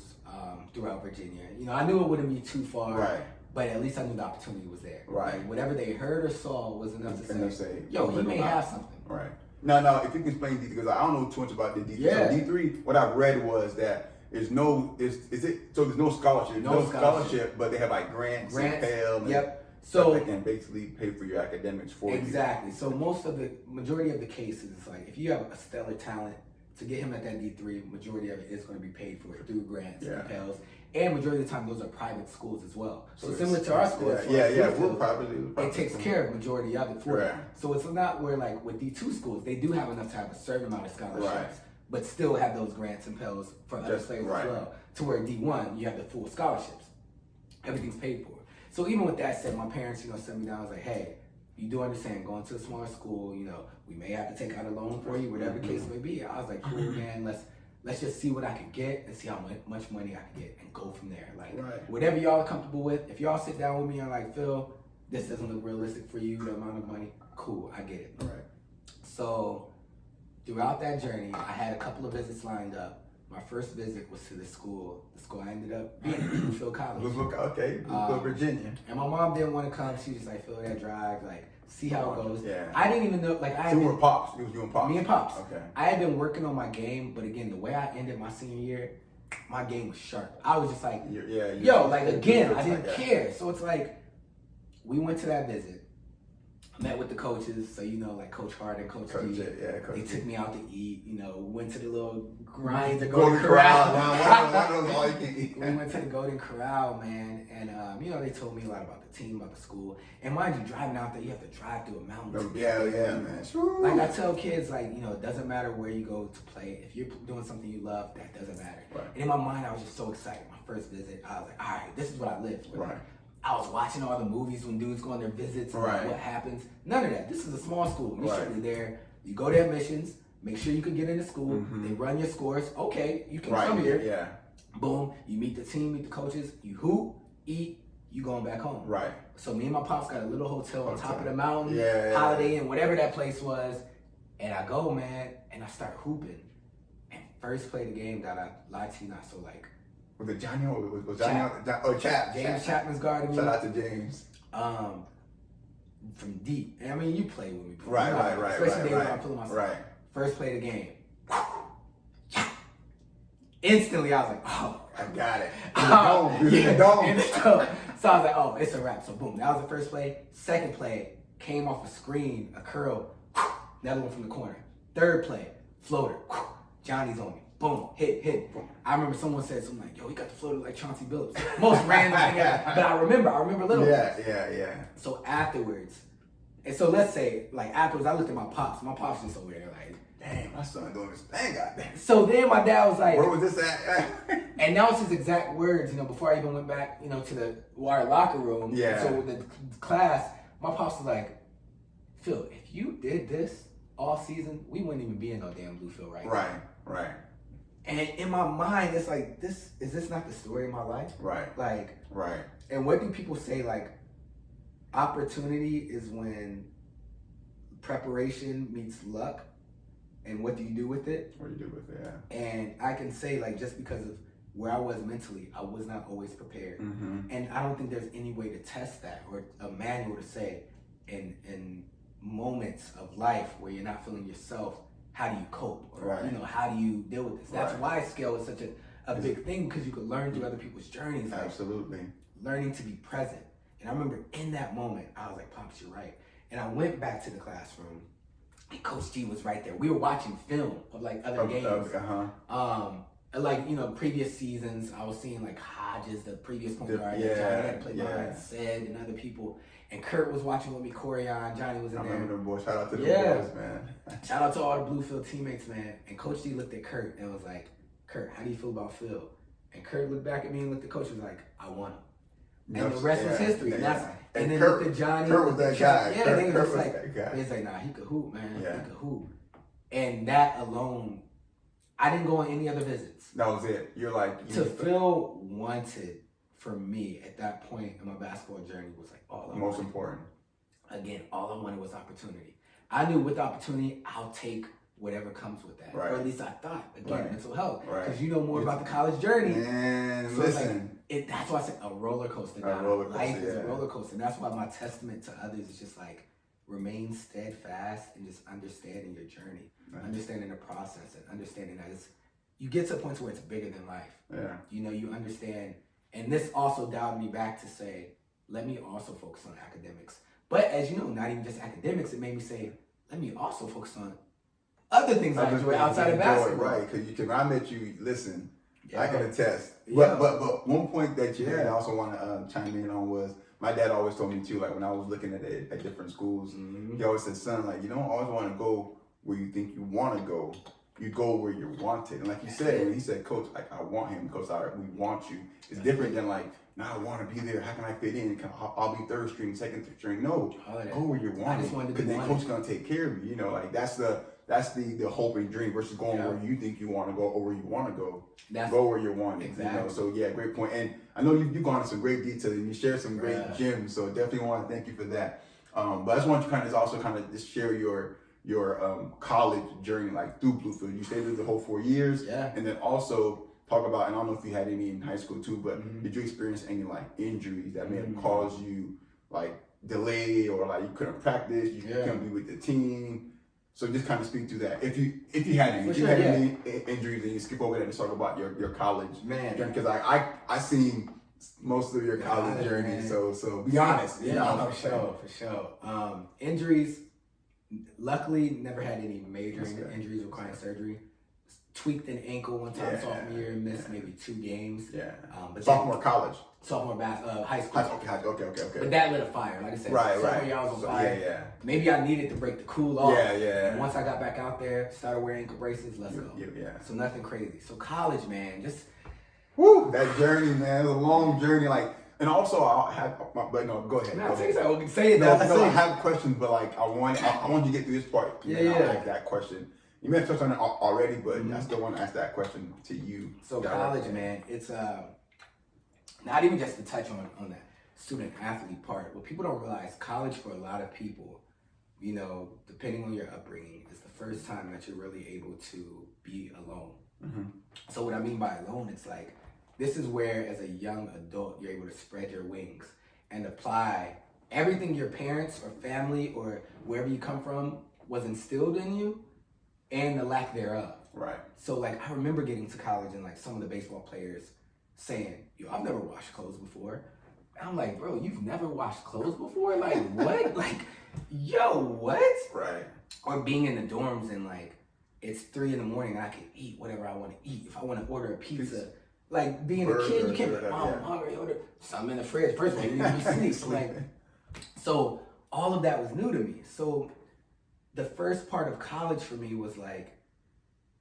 throughout Virginia. I knew it wouldn't be too far, but at least I knew the opportunity was there. Right. Like, whatever they heard or saw was enough to say, yo, he may have something. Right. No, if you can explain D3, because I don't know too much about the D3. Yeah. So D3, what I read was that there's no scholarship. No scholarship, but they have like grants and Phill. Yep. So they can basically pay for your academics for you. Exactly. So majority of the cases, like if you have a stellar talent, to get him at that D3, majority of it is going to be paid for through grants and Phils. And majority of the time, those are private schools as well. So similar to our schools, we're privately. It takes care of majority of it for you. So it's not where like with D2 schools, they do have enough to have a certain amount of scholarships, but still have those grants and Phils for other players as well. To where D1, you have the full scholarships. Everything's paid for. So even with that said, my parents, sent me down. I was like, hey, you do understand going to a smaller school, we may have to take out a loan for you, whatever the case may be. I was like, cool, man, let's just see what I could get and see how much money I could get and go from there. Like, whatever y'all are comfortable with, if y'all sit down with me and like, Phill, this doesn't look realistic for you, the amount of money, cool, I get it. Right. So throughout that journey, I had a couple of visits lined up. My first visit was to the school. The school I ended up being at, Phill College. Virginia. And my mom didn't want to come. She was just like, Phill, that drive, like, see how it goes. Yeah. I didn't even know, like, you were Pops. It was you and Pops. Me and Pops. Okay. I had been working on my game, but again, the way I ended my senior year, my game was sharp. I was just like, I didn't care. So it's like, we went to that visit. Met with the coaches, so like Coach Hart and Coach G. They took me out to eat. Went to the little grind, the Golden Corral. We went to the Golden Corral, man, and they told me a lot about the team, about the school. And mind you, driving out there, you have to drive through a mountain. Man. Like I tell kids, like it doesn't matter where you go to play. If you're doing something you love, that doesn't matter. Right. And in my mind, I was just so excited. My first visit, I was like, all right, this is what I live for. Right. I was watching all the movies when dudes go on their visits and what happens. None of that. This is a small school. You're strictly there. You go to admissions, make sure you can get into school. Mm-hmm. They run your scores. Okay, you can come here. Yeah. Boom. You meet the team, meet the coaches. You hoop, eat, you going back home. Right. So me and my pops got a little hotel on top of the mountain, Holiday Inn, whatever that place was. And I go, man, and I start hooping. And first play of the game, that I lied to you not, so like, was it Johnny or was Johnny? Chap. James Chapman's guarding me. Shout out to James. From deep. I mean, you play with me. Right. Especially days when I'm feeling myself. Right. First play of the game. Instantly, I was like, oh. I got it. In the dome. So I was like, oh, it's a wrap. So boom, that was the first play. Second play, came off a screen, a curl. Another one from the corner. Third play, floater. Johnny's on me. Boom, hit. Boom. I remember someone said something like, yo, he got the floater like Chauncey Billups. Most random thing ever. But I remember little bit. Yeah. So afterwards, and so let's say, like afterwards, I looked at my pops. My pops just over there like, dang, my son doing this thing, goddamn. So then my dad was like, where was this at? And that was his exact words, before I even went back, to the wire locker room. Yeah. So with the class, my pops was like, Phill, if you did this all season, we wouldn't even be in no damn blue field right now. Right. And in my mind, it's like, is this not the story of my life? Right. Like, right. And what do people say? Like, opportunity is when preparation meets luck. And what do you do with it? What do you do with it, yeah. And I can say, like, just because of where I was mentally, I was not always prepared. Mm-hmm. And I don't think there's any way to test that or a manual to say in moments of life where you're not feeling yourself, how do you cope? Or, how do you deal with this? That's why SKaL is such a big thing, because you could learn through other people's journeys. Absolutely. learning to be present. And I remember in that moment, I was like, Pops, you're right. And I went back to the classroom, and Coach G was right there. We were watching film of like other games. Like, you know, previous seasons, I was seeing like Hodges, the previous point guard, Johnny had to play behind Sid and other people. And Kurt was watching with me, Corian, Johnny was in there. I remember them boys. Shout out to the boys, man. Shout out to all the Blue Phill teammates, man. And Coach D looked at Kurt and was like, Kurt, how do you feel about Phill? And Kurt looked back at me and looked at Coach and was like, I want him. And the rest was history. And then Kurt, looked at Johnny. Kurt was that guy. Yeah, Kurt was was like, that guy. He's like, nah, he could hoop, man. Yeah. He could hoop. And that alone, I didn't go on any other visits. That was it. You're like... Phill wanted, for me, at that point in my basketball journey, was like all I most important. Again, all I wanted was opportunity. I knew with opportunity, I'll take whatever comes with that. Right. Or at least I thought. Again, mental health. Right. Because you know more about the college journey. Man, so listen. That's why I said a roller coaster. Life is a roller coaster. And that's why my testament to others is just like, remain steadfast and just understanding your journey. Right. Understanding the process and understanding that you get to a point where it's bigger than life. Yeah. You know, you understand. And this also dialed me back to say, let me also focus on academics. But as you know, not even just academics, it made me say, let me also focus on other things I enjoy outside of basketball. Right, because when I met you, listen, I can attest. Yeah. But one point that you had I also want to chime in on was, my dad always told me too, like when I was looking at different schools, he always said, son, like, you don't always want to go where you think you want to go. You go where you're wanted. And like you said, when he said, Coach, like, I want him because we want you. It's different than like, no, I want to be there. How can I fit in? I'll be third string, second string. No, go where you're wanted. Because then Coach is going to take care of you. You know, like that's the hope and dream versus going where you think you want to go or where you want to go. Go where you're wanted. Exactly. You know? So yeah, great point. And I know you've gone into some great detail and you shared some great gems. So definitely want to thank you for that. But I just want you to just share your college journey, like through Blue Phill. You stayed there the whole 4 years. Yeah. And then also talk about, and I don't know if you had any in high school too, but did you experience any like injuries that may have caused you like delay or like you couldn't practice, you couldn't be with the team? So just kind of speak to that. If you had any, any injuries, and you skip over that and talk about your college journey, because I seen most of your college journey. Man. So be honest. Yeah, for sure. Injuries. Luckily, never had any major injuries requiring surgery. Tweaked an ankle one time sophomore year and missed maybe 2 games. Yeah. But sophomore college. Sophomore high school. Okay. But that lit a fire. Like I said, sophomore year I was on fire. Yeah. Maybe I needed to break the cool off. Yeah. And once I got back out there, started wearing ankle braces, let's go. Yeah. So nothing crazy. So college, man, just... Woo, that journey, man. It was a long journey. Like, and also I have, but no, go ahead. I have questions, but like I want you to get through this part. Like that question. You may have touched on it already, but I still want to ask that question to you. So college, man, it's not even just to touch on that student athlete part. What people don't realize, college for a lot of people, you know, depending on your upbringing, is the first time that you're really able to be alone. So what I mean by alone, it's like, this is where, as a young adult, you're able to spread your wings and apply everything your parents or family or wherever you come from was instilled in you and the lack thereof. Right. So, like, I remember getting to college and, like, some of the baseball players saying, yo, I've never washed clothes before. And I'm like, bro, you've never washed clothes before? Like, what? Like, yo, what? Right. Or being in the dorms and, like, it's 3 a.m. and I can eat whatever I want to eat. If I want to order a pizza, like being a kid, you can't be, Mom, I'm hungry, order something in the fridge. First of all, you need to be sleep. Like, so all of that was new to me. So the first part of college for me was like,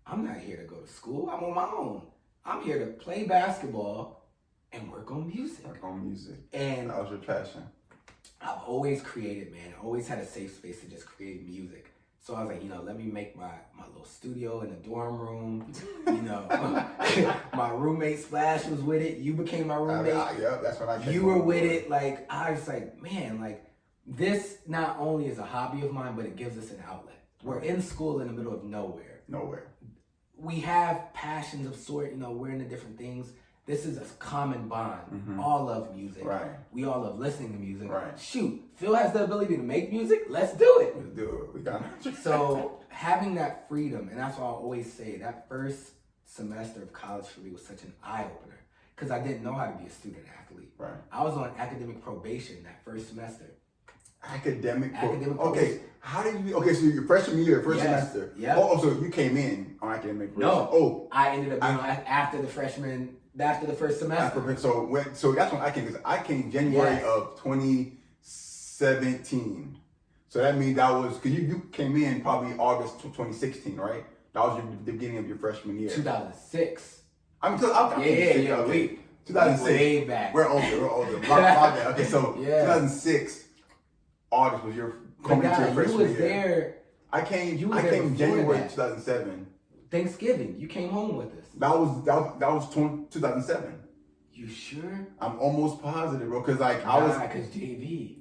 I'm not here to go to school. I'm on my own. I'm here to play basketball and work on music. And that was your passion. I've always created, man. I always had a safe space to just create music. So I was like, you know, let me make my little studio in the dorm room. You know, my roommate Splash was with it. You became my roommate. That's when I came. You were with it. Like, I was like, man, like, this not only is a hobby of mine, but it gives us an outlet. We're in school in the middle of nowhere. We have passions of sort, you know, we're into different things. This is a common bond. All love music. Right. We all love listening to music. Right. Shoot, Phill has the ability to make music. Let's do it. We got it. So having that freedom, and that's why I always say that first semester of college for me was such an eye opener. because I didn't know how to be a student athlete. Right. I was on academic probation that first semester. Academic probation. Okay, how did you? Okay, so your freshman year, first semester. Yeah. Oh, so you came in on academic probation. No. Oh, I ended up being on after the first semester. So that's when I came. Because I came January of 2017. So that means that was because you came in probably August 2016, right? That was the beginning of your freshman year. 2006. I'm yeah. Okay. 2006. Way back. We're older. My bad. Okay, so 2006, August was your coming to your freshman year. You was there. I came January 2007. Thanksgiving. You came home with us. That was 2007. You sure? I'm almost positive, bro. Because because JV.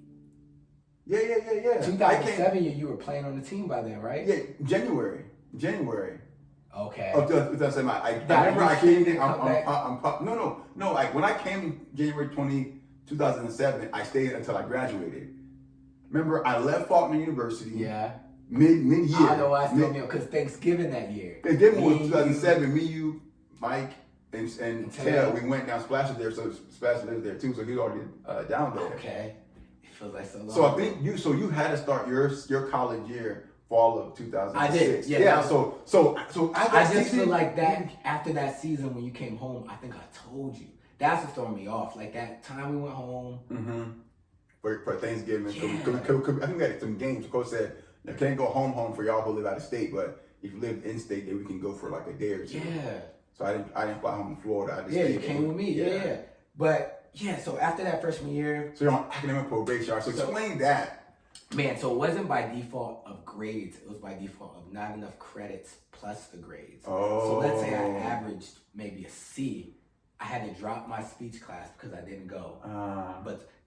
Yeah. 2007, you were playing on the team by then, right? Yeah, January. Okay. Of 2007. I remember I came in. No. Like when I came January 2007, I stayed until I graduated. Remember, I left Faulkner University. Yeah. Mid-year. I know I still know because Thanksgiving that year. Thanksgiving was 2007. Me, you, Mike, and Phill, we went down. Splash was there, so Splash lives there too. So he was already down there. Okay. It feels like so long. So I think you had to start your college year fall of 2006. I did. Yeah. So I just feel like that after that season when you came home, I think I told you. That's what throwing me off. Like that time we went home. Mm-hmm. For Thanksgiving. Yeah. I think we had some games. Coach said, "You can't go home for y'all who live out of state, but if you live in state, then we can go for like a day or two." Yeah. So I didn't fly home to Florida. I just you came with me. Yeah. But so after that freshman year, so you're on academic probation. So explain that. Man, so it wasn't by default of grades. It was by default of not enough credits plus the grades. Oh. So let's say I averaged maybe a C. I had to drop my speech class because I didn't go.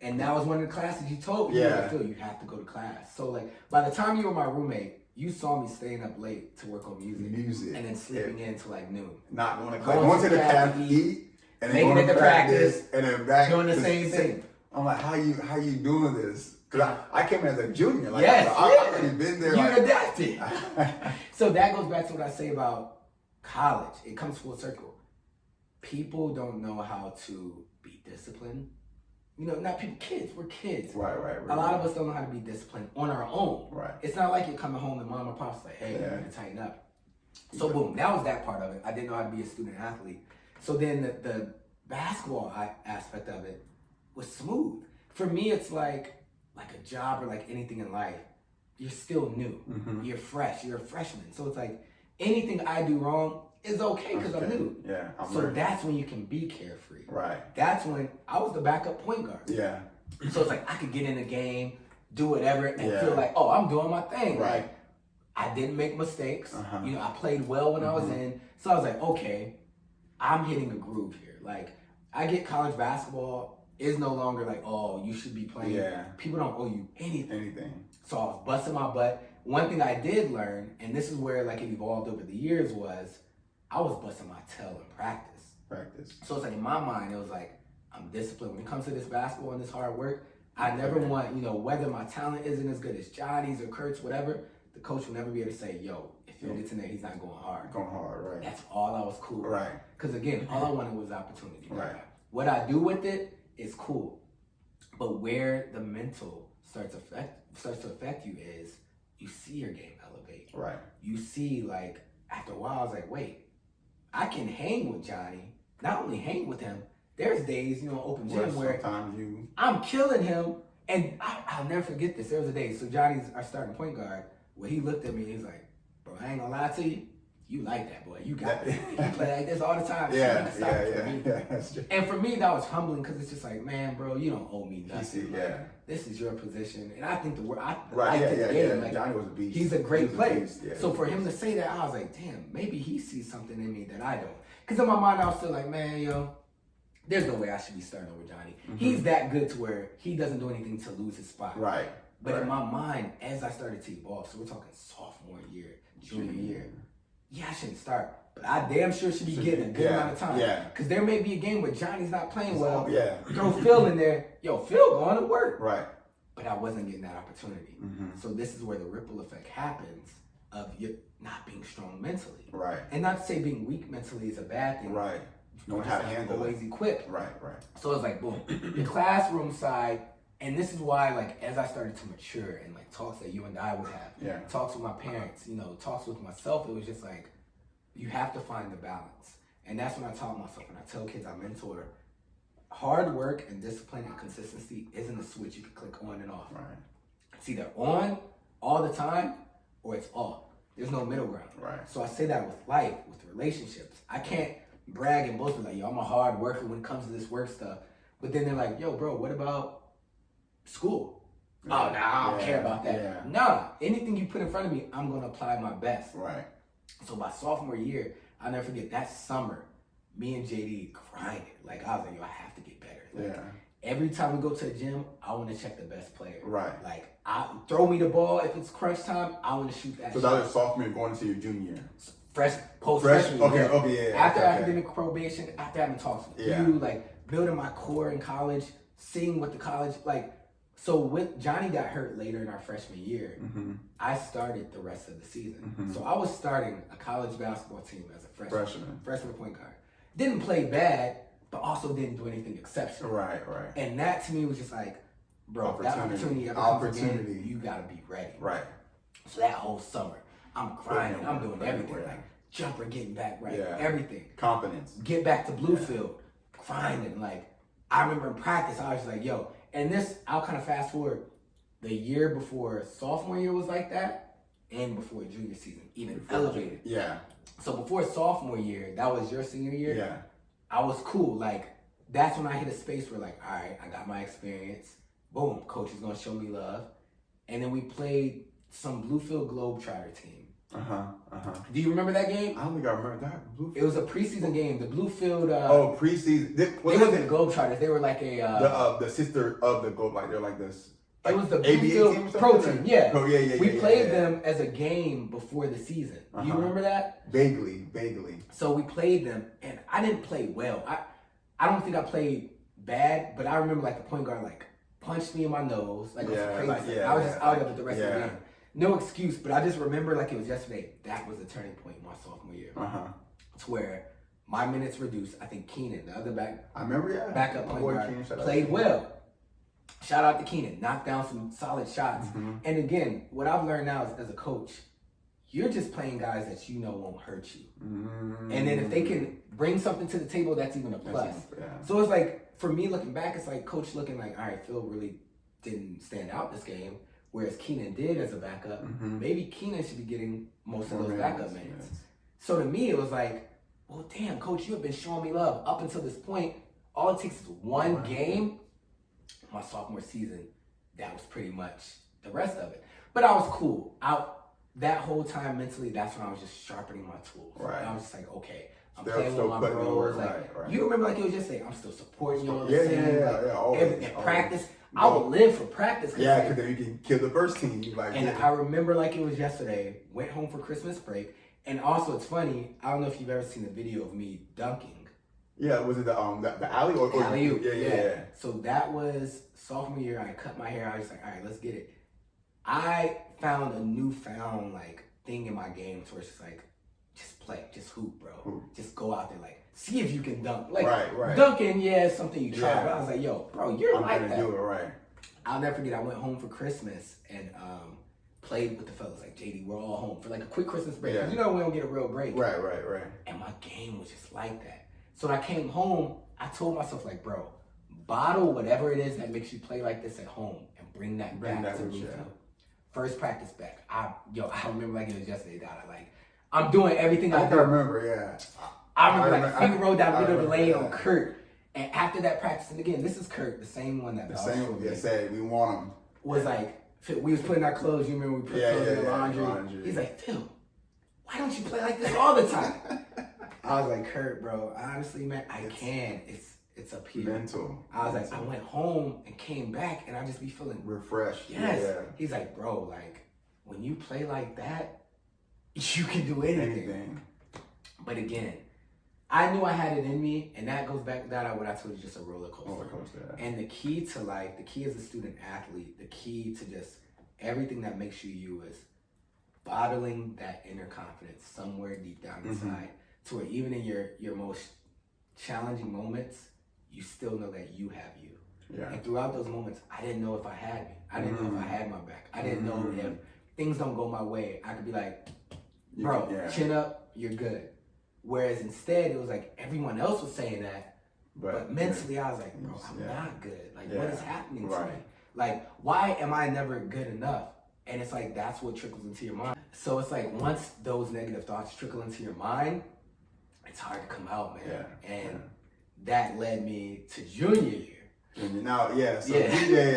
And that was one of the classes you told me. Yeah. Phil, you have to go to class. So like by the time you were my roommate, you saw me staying up late to work on music. And then sleeping in till like noon. Not going to class. Going to the cafe, eat, and then going to practice, and then back. Doing the same thing. I'm like, how you doing this? Because I came in as a junior. Like, I've already been there. You adapted. So that goes back to what I say about college. It comes full circle. People don't know how to be disciplined. You know, not people, kids. We're kids. Right. A lot of us don't know how to be disciplined on our own. Right. It's not like you're coming home and mom or pop's like, hey, you need to tighten up. So boom, that was that part of it. I didn't know how to be a student athlete. So then the basketball aspect of it was smooth. For me, it's like a job or like anything in life. You're still new. Mm-hmm. You're fresh. You're a freshman. So it's like anything I do wrong is okay because I'm new. Yeah. That's when you can be carefree. Right. That's when I was the backup point guard. Yeah. So it's like I could get in the game, do whatever, and feel like, oh, I'm doing my thing. Right. Like, I didn't make mistakes. You know, I played well when I was in. So I was like, okay, I'm hitting a groove here. Like, I get college basketball is no longer like, oh, you should be playing. Yeah. People don't owe you anything. So I was busting my butt. One thing I did learn, and this is where like it evolved over the years, was I was busting my tail in practice. So it's like in my mind, it was like, I'm disciplined. When it comes to this basketball and this hard work, I never want, whether my talent isn't as good as Johnny's or Kurt's, whatever, the coach will never be able to say, yo, if Phill gets in there, he's not going hard. Right. That's all I was cool with. Right. Because again, all I wanted was opportunity. Right. What I do with it is cool. But where the mental starts to affect you is you see your game elevate. Right. You see, like, after a while, I was like, wait, I can hang with Johnny. Not only hang with him, there's days, open gym where I'm killing him. And I'll never forget this. There was a day, so Johnny's our starting point guard, where he looked at me and he's like, bro, I ain't gonna lie to you. You like that, boy. You got it. You play like this all the time. Yeah. And for me, that was humbling because it's just like, man, bro, you don't owe me nothing. Like, this is your position. And I think Johnny was a beast. He's a great player. So for him to say that, I was like, damn, maybe he sees something in me that I don't. Because in my mind, I was still like, man, there's no way I should be starting over Johnny. Mm-hmm. He's that good to where he doesn't do anything to lose his spot. Right. But in my mind, as I started to evolve, so we're talking sophomore year, junior year, I shouldn't start. But I damn sure should be getting a good amount of time. Yeah. Because there may be a game where Johnny's not playing well. Yeah. Throw Phill in there. Yo, Phill going to work. Right. But I wasn't getting that opportunity. Mm-hmm. So this is where the ripple effect happens of you not being strong mentally. Right. And not to say being weak mentally is a bad thing. Right. know how to handle always it. equipped. Right. So it's like, boom, the classroom side, and this is why, like, as I started to mature and like talks that you and I would have, talks with my parents, you know, talks with myself, it was just like, you have to find the balance. And that's when I taught myself, and I tell kids I mentor, hard work and discipline and consistency isn't a switch you can click on and off. Right. It's either on all the time or it's off. There's no middle ground. Right. So I say that with life, with relationships. I can't brag and boast like, yo, I'm a hard worker when it comes to this work stuff. But then they're like, yo, bro, what about school? Yeah. Oh, nah, I don't care about that. Yeah. Nah, anything you put in front of me, I'm going to apply my best. Right. So by sophomore year, I'll never forget that summer, me and JD grinded. Like, I was like, yo, I have to get better. Like, every time we go to the gym, I want to check the best player. Right. Like, throw me the ball. If it's crunch time, I want to shoot that shot. So that was sophomore year going into your junior year? Post-freshman year. Okay, yeah. After academic probation, after having talks with you, like, building my core in college, seeing what the college, like, so with Johnny got hurt later in our freshman year, I started the rest of the season. So I was starting a college basketball team as a freshman point guard. Didn't play bad, but also didn't do anything exceptional. Right. And that to me was just like, bro, that opportunity ever comes again, you gotta be ready. Right. So that whole summer, I'm grinding, I'm doing everything, like jumper, getting back right, everything. Confidence. Get back to Bluefield, grinding. Like, I remember in practice, I was just like, yo, and this, I'll kind of fast forward, the year before sophomore year was like that, and before junior season, even elevated. Yeah. So before sophomore year, that was your senior year. Yeah. I was cool. Like, that's when I hit a space where, like, all right, I got my experience. Boom, coach is gonna show me love. And then we played some Bluefield Globetrotter team. Do you remember that game? I don't think I remember that. Bluefield. It was a preseason game. The Bluefield. Preseason. They wasn't the Globetrotters. They were like the sister of the Globe. Like they're like this. Like it was the ABA Bluefield Pro team. Yeah. Oh yeah. We played them as a game before the season. Do you remember that? Vaguely. So we played them, and I didn't play well. I don't think I played bad, but I remember like the point guard like punched me in my nose. Like it was crazy. I was just out of it the rest of the game. No excuse, but I just remember like it was yesterday. That was a turning point in my sophomore year. To where my minutes reduced. I think Keenan, the other backup point guard, played well. Shout out to Keenan, knocked down some solid shots. And again, what I've learned now is as a coach, you're just playing guys that you know won't hurt you. And then if they can bring something to the table, that's even a plus. So it's like, for me looking back, it's like coach looking like, all right, Phill really didn't stand out this game. Whereas Keenan did as a backup, maybe Keenan should be getting most of those backup minutes. So to me, it was like, well, damn, coach, you have been showing me love up until this point. All it takes is one game. My sophomore season, that was pretty much the rest of it. But I was cool. That whole time mentally, that's when I was just sharpening my tools. And I was just like, okay, I'm playing with my bros. You remember like it was yesterday, I'm still supporting you on the same. Everything. Practice. I would live for practice. Yeah, because then you can kill the first team. I remember like it was yesterday, went home for Christmas break. And also, it's funny, I don't know if you've ever seen the video of me dunking. Yeah, was it the alley or alley-oop? Yeah. So that was sophomore year. I cut my hair. I was like, all right, let's get it. I found a newfound like thing in my game where it's just like, just play, just hoop, bro. Just go out there, like, see if you can dunk. Like, dunking, is something you try. But I was like, yo, bro, you're like that. I'm gonna do it, right. I'll never forget, I went home for Christmas and played with the fellas. Like, JD, we're all home for like a quick Christmas break. You know we don't get a real break. Right. And my game was just like that. So when I came home, I told myself, like, bro, bottle whatever it is that makes you play like this at home and bring that back to Bluefield. First practice back. I remember like it was yesterday, dog. I'm doing everything I can remember, I remember like finger roll down the middle of the lane on Kurt. And after that practice, and again, this is Kurt, the same one that said we want him. Was like, we was putting our clothes, you remember we put clothes in the laundry. He's like, Phill, why don't you play like this all the time? I was like, Kurt, bro, honestly, man, I can. It's up here. Mental. I was like, I went home and came back and I just be feeling refreshed. Yes. Yeah. He's like, bro, like when you play like that, you can do anything. But again, I knew I had it in me, and that goes back to what I told you, just a roller coaster. And the key to life, the key as a student athlete, the key to just everything that makes you is bottling that inner confidence somewhere deep down inside. To where even in your most challenging moments, you still know that you have you. Yeah. And throughout those moments, I didn't know if I had me. I didn't know if I had my back. I didn't know if things don't go my way, I could be like, bro, chin up, you're good. Whereas instead, it was like everyone else was saying that, but mentally I was like, bro, I'm not good. Like, what is happening to me? Like, why am I never good enough? And it's like, that's what trickles into your mind. So it's like, once those negative thoughts trickle into your mind, it's hard to come out, man. And that led me to junior year. Now,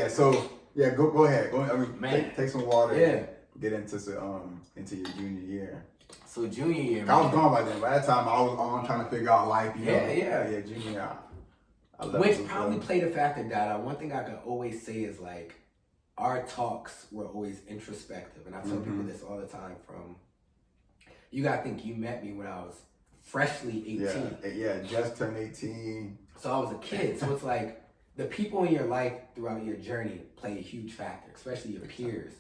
So, go ahead. I mean, take some water. Get into your junior year. So junior year, I was gone by then. By that time, I was on trying to figure out life. Junior year. Which probably played a factor, Dada. One thing I can always say is like, our talks were always introspective, and I tell people this all the time. You gotta think you met me when I was freshly 18. Just turned 18. So I was a kid. So it's like the people in your life throughout your journey play a huge factor, especially your peers.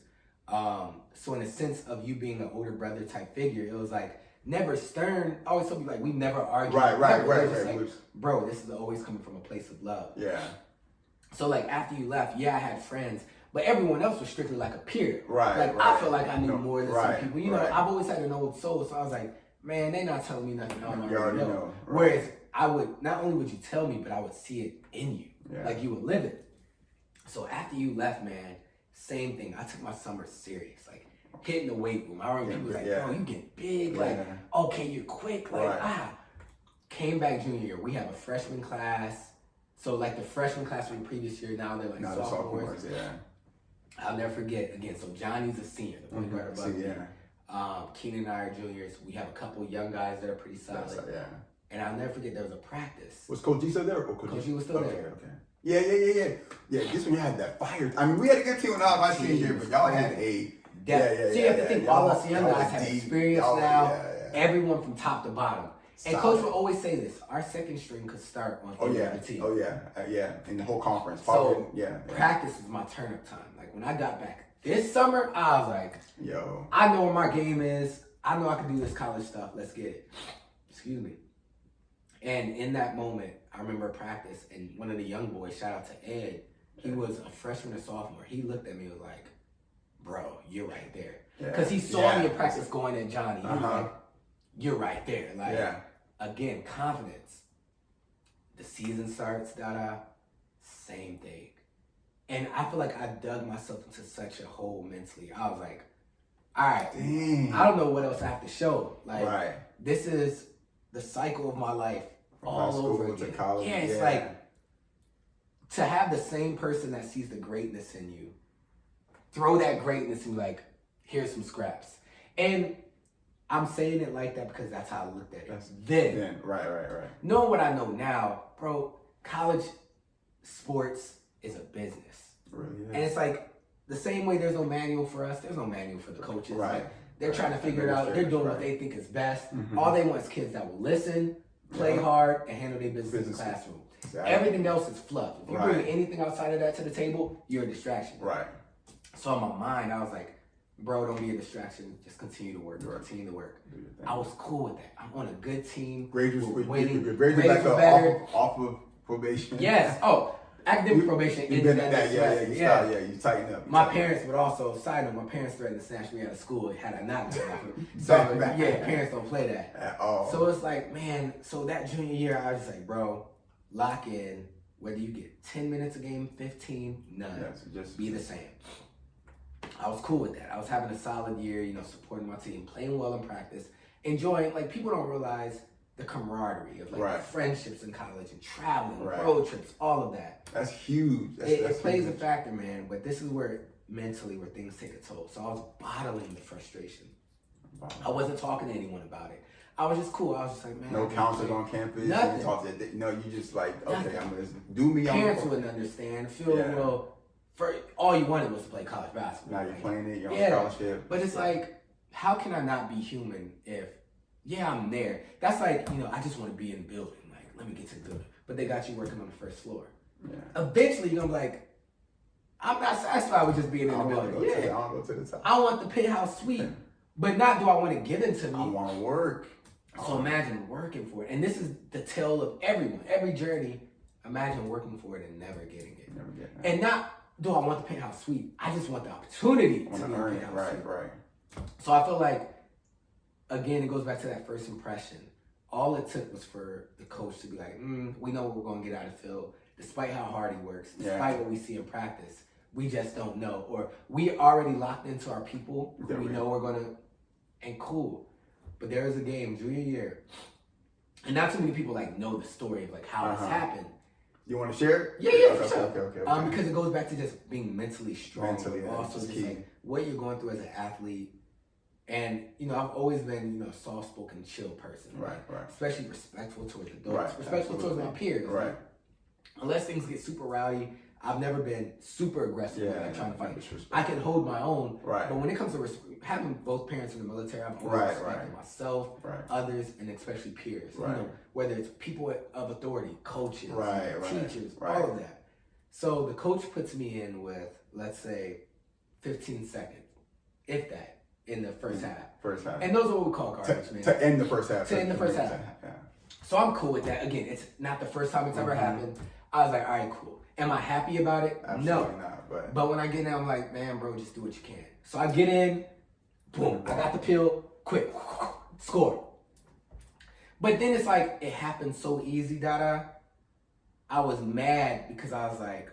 So in the sense of you being an older brother type figure, it was like never stern. I always told you like we never argued. Right. Like, bro, this is always coming from a place of love. Yeah. So like after you left, I had friends, but everyone else was strictly like a peer. Right. I feel like I knew more than some people. You know, I've always had an old soul, so I was like, man, they not telling me nothing I don't already know. Whereas I would, not only would you tell me, but I would see it in you. Like you would live it. So after you left, man, same thing. I took my summer serious, like hitting the weight room. I remember people was like, bro, you get big, like, okay, you're quick, like, Came back junior year, we have a freshman class. So like the freshman class from the previous year, now they're like sophomores. I'll never forget, again, so Johnny's a senior, the point guard above me. Keenan and I are juniors. We have a couple young guys that are pretty solid. And I'll never forget, there was a practice. Was Coach G still there? Coach G was still there. Okay. Yeah, this one you had that fire. I mean, we had a good team when I was my senior year, but y'all had a... So you have to think, all us young guys have experience now. Everyone from top to bottom. And solid. Coach will always say this: our second string could start on any other team. In the whole conference. So practice was my turn up time. Like when I got back this summer, I was like, "Yo, I know where my game is. I know I can do this college stuff. Let's get it." Excuse me. And in that moment, I remember practice, and one of the young boys, shout out to Ed, he was a freshman or sophomore. He looked at me and was like, "Bro, you're right there," because he saw me in practice going at Johnny. He was like, "You're right there." Like. Again, confidence. The season starts, same thing. And I feel like I dug myself into such a hole mentally. I was like, all right, I don't know what else I have to show. Like, this is the cycle of my life all over again. To college. Yeah, it's like, to have the same person that sees the greatness in you, throw that greatness and be like, here's some scraps. And I'm saying it like that because that's how I looked at it. Then. Right. Knowing what I know now, bro, college sports is a business. Really is. And it's like the same way there's no manual for us, there's no manual for the coaches. Like, they're trying to figure it out. They're doing what they think is best. All they want is kids that will listen, play hard, and handle their business in the classroom. Exactly. Everything else is fluff. If you bring anything outside of that to the table, you're a distraction. So in my mind, I was like, bro, don't be a distraction. Just continue to work. Continue to work. I was cool with that. I'm on a good team. Grades were better. Off of probation. Yes. Academic probation ended that you tighten up. My parents would also, side note, my parents threatened to snatch me out of school had I not gotten off of it. So, parents don't play that. At all. So it's like, man, so that junior year, I was just like, bro, lock in. Whether you get 10 minutes a game, 15, none. Just be the same. I was cool with that. I was having a solid year, supporting my team, playing well in practice, enjoying, like, people don't realize the camaraderie of, like, friendships in college and traveling, road trips, all of that. That's huge. It plays a factor, man, but this is where mentally where things take a toll. So I was bottling the frustration. I wasn't talking to anyone about it. I was just cool. I was just like, man. No counselors on campus. Nothing. You just like, okay, I'm going to do me. Parents wouldn't understand. Phill, for all you wanted was to play college basketball. Now you're playing it, you're on scholarship. But it's like, how can I not be human if, I'm there. That's like, I just want to be in the building. Like, let me get to the building. But they got you working on the first floor. Eventually, you're going to be like, I'm not satisfied with just being in the building. I'll go to the top. I want the penthouse suite. But not do I want to give it to me. I want to work. So imagine working for it. And this is the tale of everyone, every journey. Imagine working for it and never getting it. Never getting it. And not, do I want the penthouse suite? I just want the opportunity to be in the earn it. penthouse suite. Right. So I feel like, again, it goes back to that first impression. All it took was for the coach to be like, we know what we're going to get out of Phill. Despite how hard he works, despite what we see in practice, we just don't know. Or we already locked into our people who we know we're going to, and cool. But there was a game, junior year, and not too many people like know the story of like how this happened. You want to share it? Yeah, for sure. Okay. Because it goes back to just being mentally strong. Mentally, also just key. like what you're going through as an athlete. And, I've always been, a soft-spoken, chill person. Right. Especially respectful towards adults, respectful towards my peers. Right. Like, unless things get super rowdy, I've never been super aggressive trying to fight. I can hold my own. Right. But when it comes to having both parents in the military, I've always respected myself, others, and especially peers. Right. Whether it's people of authority, coaches, teachers, right. all of that. So the coach puts me in with, let's say, 15 seconds, if that. In the first half. And those are what we call garbage, man. To end the first half. To end the first half. Yeah. So I'm cool with that. Again, it's not the first time it's ever happened. I was like, all right, cool. Am I happy about it? Absolutely No. not. But when I get in, I'm like, man, bro, just do what you can. So I get in, boom, I got the pill, quick, score. But then it's like, it happened so easy, Dada. I was mad because I was like,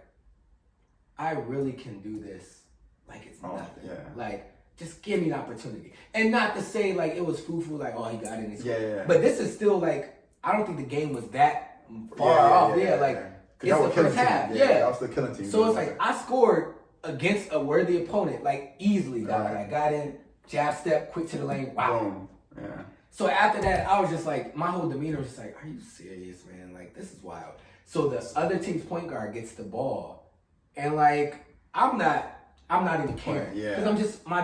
I really can do this like it's nothing. Yeah. Like, just give me the opportunity. And not to say like it was foo-foo, like, oh, he got it. Yeah. But this is still like, I don't think the game was that far off. Like, it's the first half. That was the killing team. So it's like, I scored against a worthy opponent, like easily. I got in, jab step, quick to the lane, wow. Boom. Yeah. So after that, I was just like, my whole demeanor was just like, are you serious, man? Like, this is wild. So the other team's point guard gets the ball. And like, I'm not even caring. Because I'm just, my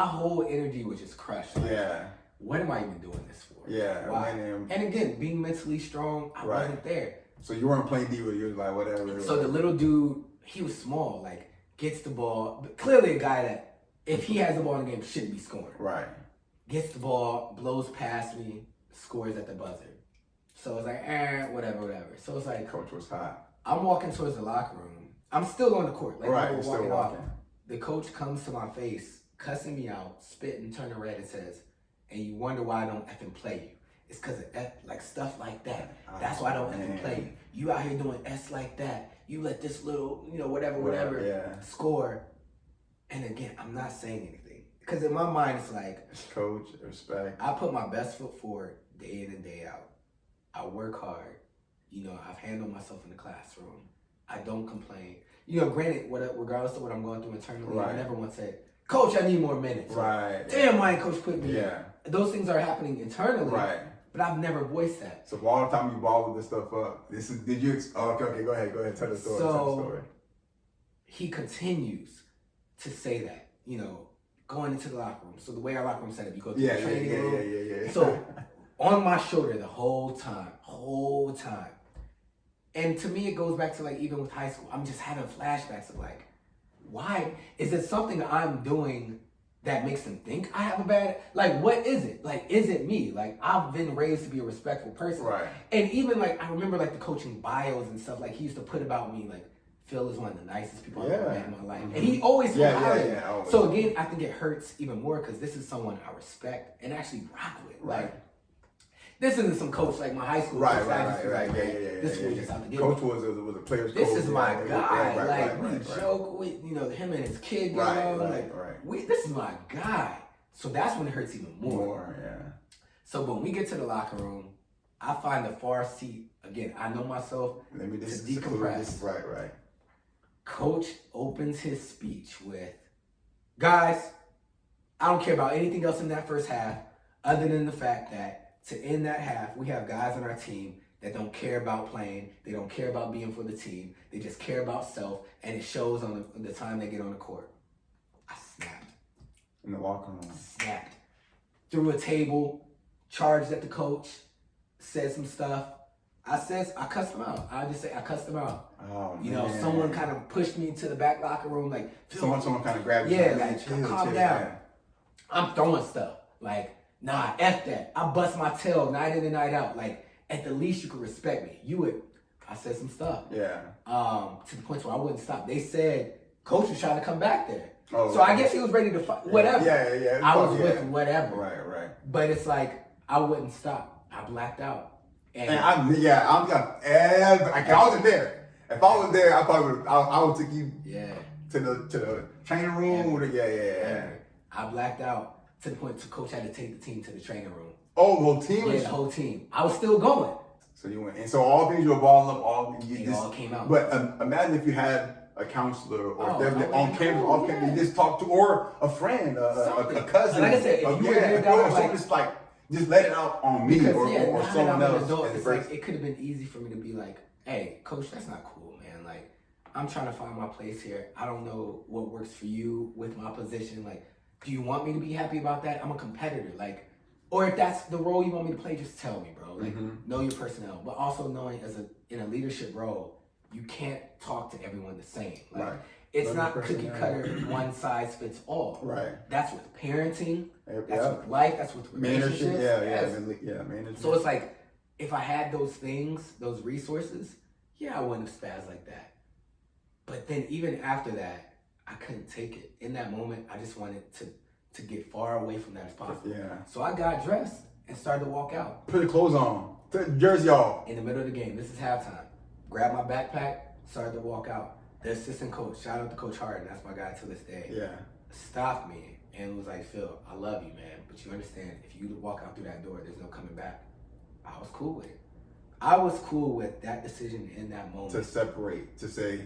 whole energy was just crushed. Like, what am I even doing this for? Yeah. Why? And again, being mentally strong, I wasn't there. So you weren't playing D with you, was like, whatever. So the little dude, he was small, like, gets the ball. But clearly a guy that, if he has the ball in the game, shouldn't be scoring. Right. Gets the ball, blows past me, scores at the buzzer. So it's like, whatever. So it's like, coach was hot. I'm walking towards the locker room. I'm still on the court. Like, right, we're still walking. The coach comes to my face, cussing me out, spitting, turning red, and says, and you wonder why I don't effing play you. It's because of that, like stuff like that. That's why I don't effing play you. You out here doing S like that. You let this little, whatever, score. And again, I'm not saying anything. Because in my mind, it's like, coach, respect. I put my best foot forward day in and day out. I work hard. I've handled myself in the classroom. I don't complain. Granted, regardless of what I'm going through internally, I never once said, Coach, I need more minutes. Right. Damn, why Coach put me in? Yeah. Those things are happening internally. Right. But I've never voiced that. So for all the time you balled this stuff up, okay, go ahead, tell the story. So he continues to say that, going into the locker room. So the way our locker room set up, you go to the training room. Yeah. So on my shoulder the whole time. And to me, it goes back to like, even with high school, I'm just having flashbacks of like, why? Is it something I'm doing that makes them think I have a bad, like, what is it? Like, is it me? Like, I've been raised to be a respectful person. Right. And even like, I remember like the coaching bios and stuff, like he used to put about me, like, Phill is one of the nicest people I've ever met in my life. And he always always. So again, I think it hurts even more because this is someone I respect and actually rock with. Right. Like, this isn't some coach like my high school right. Like, this fool just out to get coach me. was a player's this coach. This is my guy. We right. joke with, him and his kid. This is my guy. So that's when it hurts even more. So when we get to the locker room, I find the far seat. Again, I know myself. Let me just to decompress. Right. Coach opens his speech with, guys, I don't care about anything else in that first half other than the fact that to end that half, we have guys on our team that don't care about playing. They don't care about being for the team. They just care about self, and it shows on the time they get on the court. I snapped. In the locker room. Snapped. Threw a table, charged at the coach, said some stuff. I cussed him out. I just say I cussed him out. Oh, man. Someone kind of pushed me to the back locker room, like someone kind of grabbed you. Yeah, like calm down. I'm throwing stuff. Like, Nah, F that. I bust my tail night in and night out. Like, at the least you could respect me. I said some stuff. Yeah. To the point where I wouldn't stop. They said coach was trying to come back there. Oh, so I guess he was ready to fight. Whatever. Yeah. I was with whatever. Right. But it's like, I wouldn't stop. I blacked out. And I wasn't there. If I was there, I would take you to the training room. Yeah. I blacked out to the point coach had to take the team to the training room. Oh, the whole team? Yeah, the whole team. I was still going. So you went, and so all things you were balling up, all came out. But imagine if you had a counselor or on campus, off campus, you just talk to, or a friend, a cousin. Like I said, if you were there, just let it out on me or someone else. It's like, it could have been easy for me to be like, hey, coach, that's not cool, man. Like, I'm trying to find my place here. I don't know what works for you with my position. Like, do you want me to be happy about that? I'm a competitor. Like, or if that's the role you want me to play, just tell me, bro. Like, know your personnel. But also knowing in a leadership role, you can't talk to everyone the same. Like, it's not cookie cutter, one size fits all. Right. That's with parenting. That's with life. That's with relationships. Management. So it's like, if I had those things, those resources, I wouldn't have spazzed like that. But then even after that, I couldn't take it. In that moment, I just wanted to get far away from that as possible. Yeah. So I got dressed and started to walk out. Put the clothes on. Put the jersey off. In the middle of the game. This is halftime. Grabbed my backpack, started to walk out. The assistant coach, shout out to Coach Harden, that's my guy to this day. Yeah. Stopped me and was like, Phill, I love you, man, but you understand, if you walk out through that door, there's no coming back. I was cool with it. I was cool with that decision in that moment. To separate, to say,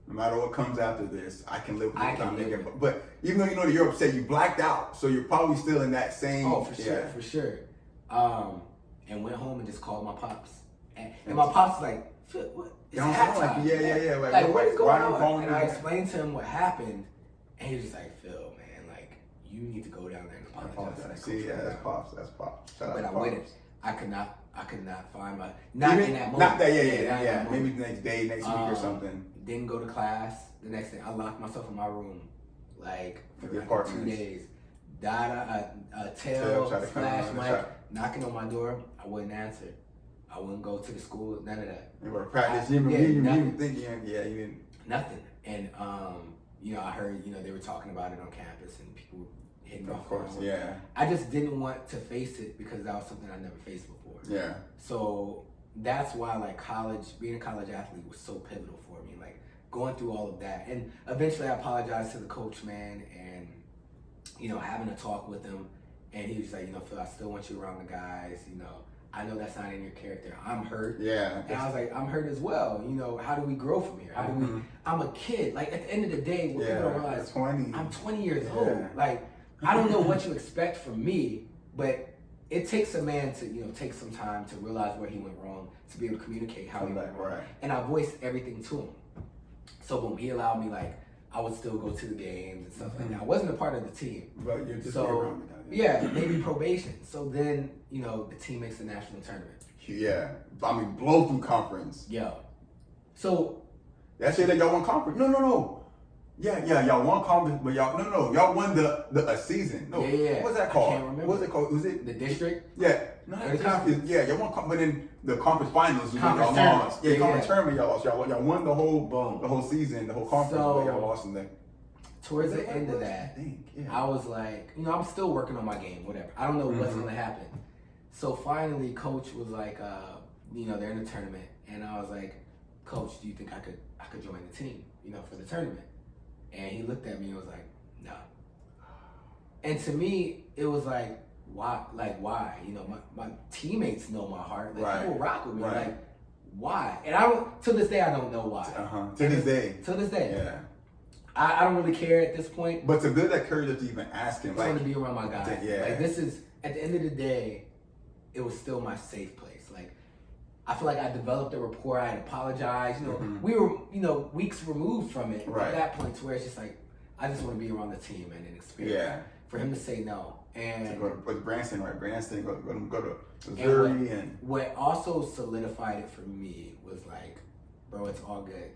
no matter what comes after this, I can live with it. But even though you know that you're upset, you blacked out, so you're probably still in that same. Oh, for sure. And went home and just called my pops. And my pops was like, Phill, what? It's halftime. Like, what is going on? And I explained to him what happened, and he was just like, Phill, man, like, you need to go down there and apologize. That's pops. But I wouldn't. I could not find my in that moment. Not that, maybe the next day, next week or something. Didn't go to class. The next day, I locked myself in my room, like for like 2 days. Tail, flash mic, knocking on my door. I wouldn't answer. I wouldn't go to the school. None of that. You were practice. You didn't think. You didn't. Nothing. And I heard they were talking about it on campus and people hitting me. Of course, yeah. I just didn't want to face it because that was something I never faced before. Yeah. So that's why being a college athlete was so pivotal for me. Like going through all of that, and eventually I apologized to the coach, man, and having a talk with him, and he was like, Phill, I still want you around the guys. I know that's not in your character. I'm hurt. Yeah. And I was like, I'm hurt as well. How do we grow from here? How do we? I'm a kid. Like at the end of the day, what people don't realize, I'm 20 years old. Like I don't know what you expect from me, but it takes a man to take some time to realize where he went wrong, to be able to communicate how he went wrong. Right. And I voiced everything to him. So when he allowed me, like, I would still go to the games and stuff like that. I wasn't a part of the team. But you're just around the guy. Maybe probation. So then, the team makes the national tournament. Yeah. I mean, blow through conference. Yo. So. That shit that y'all won conference. No. Yeah, y'all won conference, but y'all won a season. No. Yeah. What's that called? I can't remember. What's it called? Was it the district? Yeah. No, the conference. Yeah, y'all won, but in the conference finals, conference y'all lost. Yeah, conference tournament, y'all lost. Y'all won the whole season, the whole conference, but y'all lost in there. Towards the end of that, I was like, I'm still working on my game, whatever. I don't know what's going to happen. So finally, coach was like, they're in the tournament, and I was like, Coach, do you think I could join the team, for the tournament? And he looked at me and was like, no. And to me, it was like, why? Like, why? My teammates know my heart. Like, people rock with me. Right. Like, why? And to this day, I don't know why. To this day. Yeah. I don't really care at this point. But to build that courage to even ask him, I want to be around my guys. Yeah. Like, this is, at the end of the day, it was still my safe place. Like, I feel like I developed a rapport. I had apologized. We were, weeks removed from it at that point, to where it's just like, I just want to be around the team and an experience. Yeah. For him to say no. And to go to Branson, right? Branson, go to Missouri. And what also solidified it for me was like, bro, it's all good.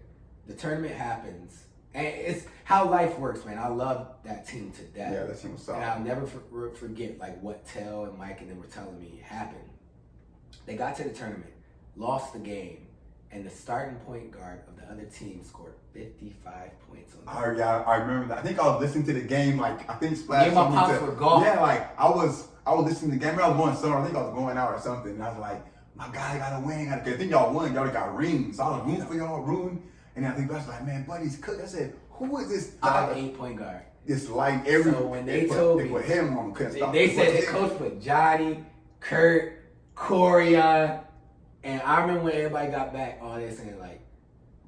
The tournament happens. And it's how life works, man. I love that team to death. Yeah, that team was solid. And I'll never forget like what Tell and Mike and them were telling me happened. They got to the tournament, lost the game, and the starting point guard of the other team scored 55 points on them. I remember that. I think I was listening to the game, like, I think Splash. Me and my pops were golfing. Yeah, like, I was listening to the game. I was going somewhere. I think I was going out or something. And I was like, my guy got to win. I think y'all won. Y'all got rings. So I was rooting for y'all, rooting. And I think I was like, man, Buddy's cooked. I said, who is this? I'm 8-point guard. It's like every. So when they told me, they put him on. They said the coach put Johnny, Kurt, Corian, and I remember when everybody got back, all they saying like,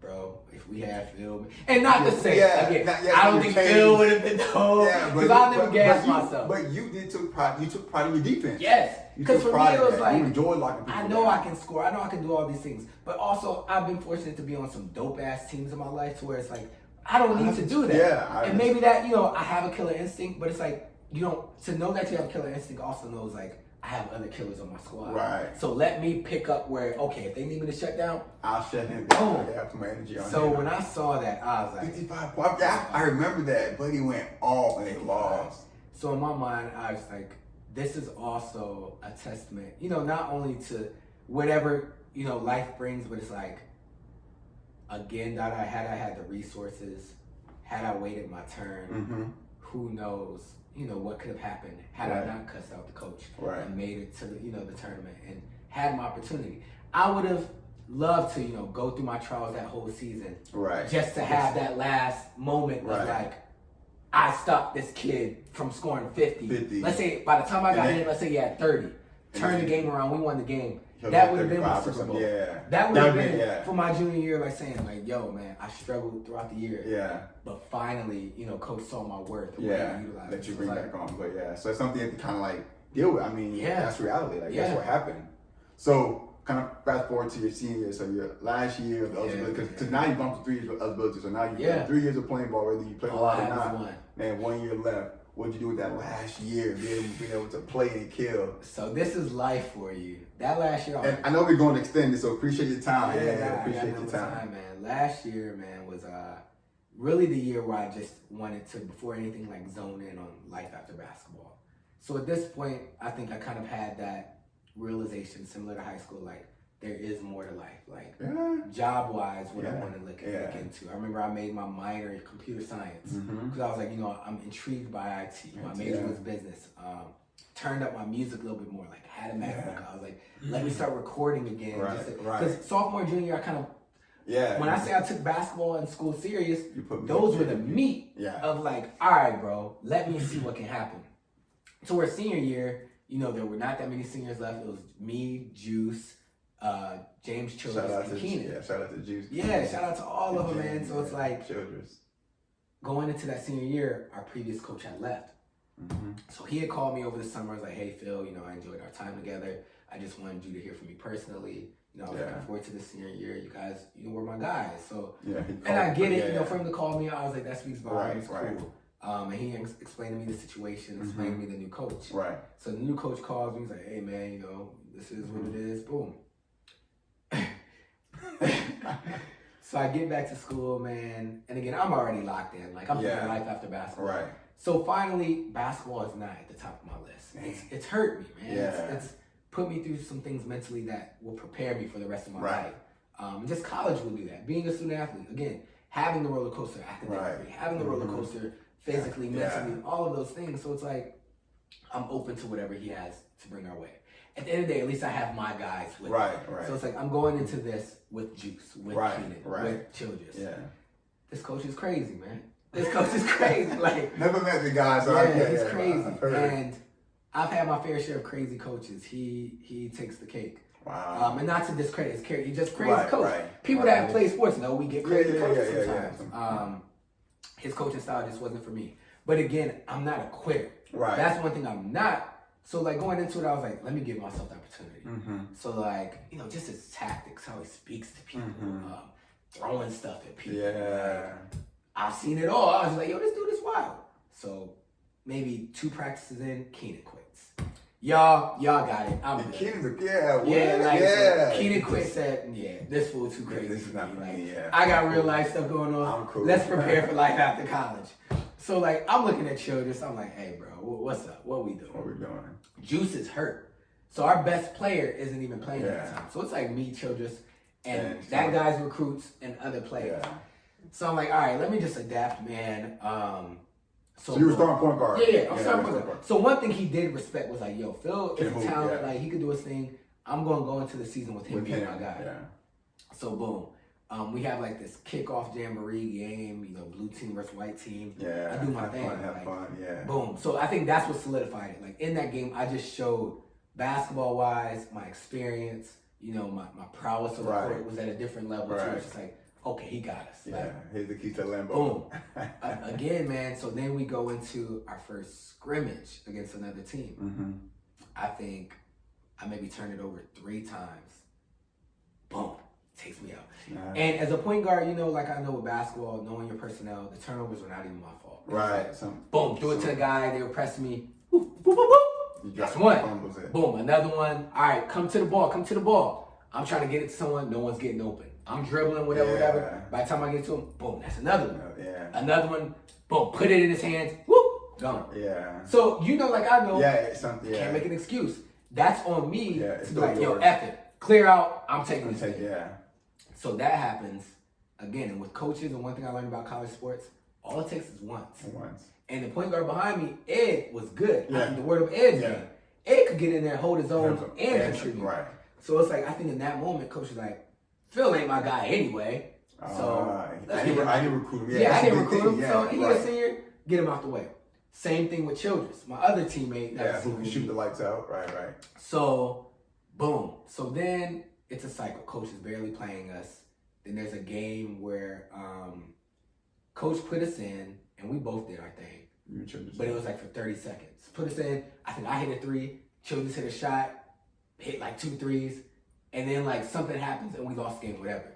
bro, if we had Phill, and not to say, again, I don't think Phill would have been told, because I'll never gas myself. But you took pride in your defense. Yes, because for me it was like, you enjoyed locking people I know down. I can score, I know I can do all these things, but also I've been fortunate to be on some dope ass teams in my life to where it's like, I don't need to do that. Yeah, and maybe that, I have a killer instinct, but it's like, to know that you have a killer instinct also knows like, I have other killers on my squad. Right. So let me pick up where, okay, if they need me to shut down, I'll shut him down. I have my energy on him. So when I saw that, I was like, 55 points. Yeah, I remember that. Buddy went off and they lost. So in my mind, I was like, this is also a testament, not only to whatever, life brings, but it's like, again, that had I had the resources, had I waited my turn, who knows, what could have happened had I not cussed out the coach and made it to the tournament and had my opportunity. I would have loved to, go through my trials that whole season, just to have that last moment of like, I stopped this kid from scoring 50. Let's say by the time I got in, let's say he had 30. Turn the game around, we won the game. That would have been my Super Bowl. Yeah. That would have been for my junior year, like saying, like, yo, man, I struggled throughout the year. Yeah. But finally, coach saw my worth. That you bring back on. But so it's something you have to kind of like deal with. I mean, that's reality. Like, that's what happened. So, kind of fast forward to your senior year. So, your last year of eligibility, because now you've gone through 3 years of eligibility. So, now you've got 3 years of playing ball, whether you play a lot or not. Man, 1 year left. What'd you do with that last year, being able to play and kill? So this is life for you. That last year, and I know we're going to extend it, so appreciate your time. Appreciate your time, man. Last year, man, was really the year where I just wanted to, before anything, like zone in on life after basketball. So at this point, I think I kind of had that realization, similar to high school, like there is more to life. Like job-wise, what I want to look into. I remember I made my minor in computer science because I was like, I'm intrigued by IT. My major was business. Turned up my music a little bit more, like had a MacBook. I was like, let me start recording again. Because sophomore, junior year, I kind of, when I say I took basketball in school serious, those were the meat of like, all right, bro, let me see what can happen. So our senior year, there were not that many seniors left. It was me, Juice, James Childress, and Keenan. Yeah, shout out to Juice. Yeah, shout out to all of them, man. So it's like, Childress. Going into that senior year, our previous coach had left. So he had called me over the summer. I was like, hey, Phill, I enjoyed our time together. I just wanted you to hear from me personally. I was looking forward to the senior year. You guys, were my guys. So, and I get it, for him to call me, I was like, that speaks volumes. Cool. And he explained to me the situation, explained to me the new coach. So the new coach calls me. He's like, hey, man, this is what it is. Boom. So I get back to school, man. And again, I'm already locked in. Like, I'm thinking life after basketball. So finally, basketball is not at the top of my list. It's hurt me, man. It's put me through some things mentally that will prepare me for the rest of my life. Just college will do that. Being a student athlete, again, having the roller coaster academically, having the roller coaster physically, mentally, all of those things. So it's like, I'm open to whatever he has to bring our way. At the end of the day, at least I have my guys with me. So it's like, I'm going into this with Juice, with Keenan, with Childress. This coach is crazy, man. This coach is crazy. Like, never met the guy, so he's crazy. And I've had my fair share of crazy coaches. He takes the cake. Wow. And not to discredit his character, he's just crazy coach. People that play sports know we get crazy coaches sometimes. His coaching style just wasn't for me. But again, I'm not a quitter. That's one thing I'm not. So like going into it, I was like, let me give myself the opportunity. So like, just his tactics, how he speaks to people, throwing stuff at people. Like, I've seen it all. I was like, yo, this dude is wild. So maybe 2 practices in, Keenan quits. y'all got it. I'm good. Keenan's So Keenan quit said, this fool too crazy. This is not for me, I got real life stuff going on. I'm cool. Let's prepare for life after college. So like, I'm looking at Childress. I'm like, hey, bro, what's up? What we doing? What we doing? Juice is hurt. So our best player isn't even playing at the time. So it's like me, Childress, and that guy's recruits and other players. Yeah. So I'm like, all right, let me just adapt, man. So you were starting point guard. Yeah, I'm starting point guard. So one thing he did respect was like, yo, Phill is a talent. Like, he could do his thing. I'm going to go into the season with him being my guy. Yeah. So boom. We have like this kickoff jamboree game, blue team versus white team. Yeah. I do my thing. Have fun, yeah. Boom. So I think that's what solidified it. Like, in that game, I just showed basketball-wise, my experience, my prowess on the court was at a different level. So it's just like, okay, he got us. Yeah, like, here's the key to Lambo. Boom. Again, man, so then we go into our first scrimmage against another team. Mm-hmm. I think I maybe turned it over 3 times. Boom. Takes me out. Nice. And as a point guard, like I know with basketball, knowing your personnel, the turnovers were not even my fault. Right. Like, boom, threw it to the guy, they were pressing me. Woo, woo, woo, woo. That's one. Boom, another one. All right, come to the ball. I'm trying to get it to someone, no one's getting open. I'm dribbling, whatever. By the time I get to him, boom, that's another one. Yeah. Another one, boom, put it in his hands, whoop, gone. Yeah. So, like I know, can't make an excuse. That's on me to be like, yours. yo, F it. Clear out, I'm taking this thing. Yeah. So that happens, again, and with coaches, and one thing I learned about college sports, all it takes is once. And the point guard behind me, Ed, was good. Yeah. I think the word of Ed's game. Ed could get in there, hold his own, and contribute. Right. So it's like, I think in that moment, coach was like, Phill ain't my guy anyway. So I didn't recruit him. Yeah, I didn't recruit him. So he's a senior, get him out the way. Same thing with Childress, my other teammate. Who can shoot the lights out. Right. So, boom. So then it's a cycle. Coach is barely playing us. Then there's a game where coach put us in, and we both did our thing. But it was like for 30 seconds. Put us in. I think I hit a 3. Childress hit a shot. Hit like 2 threes. And then like something happens and we lost the game, whatever.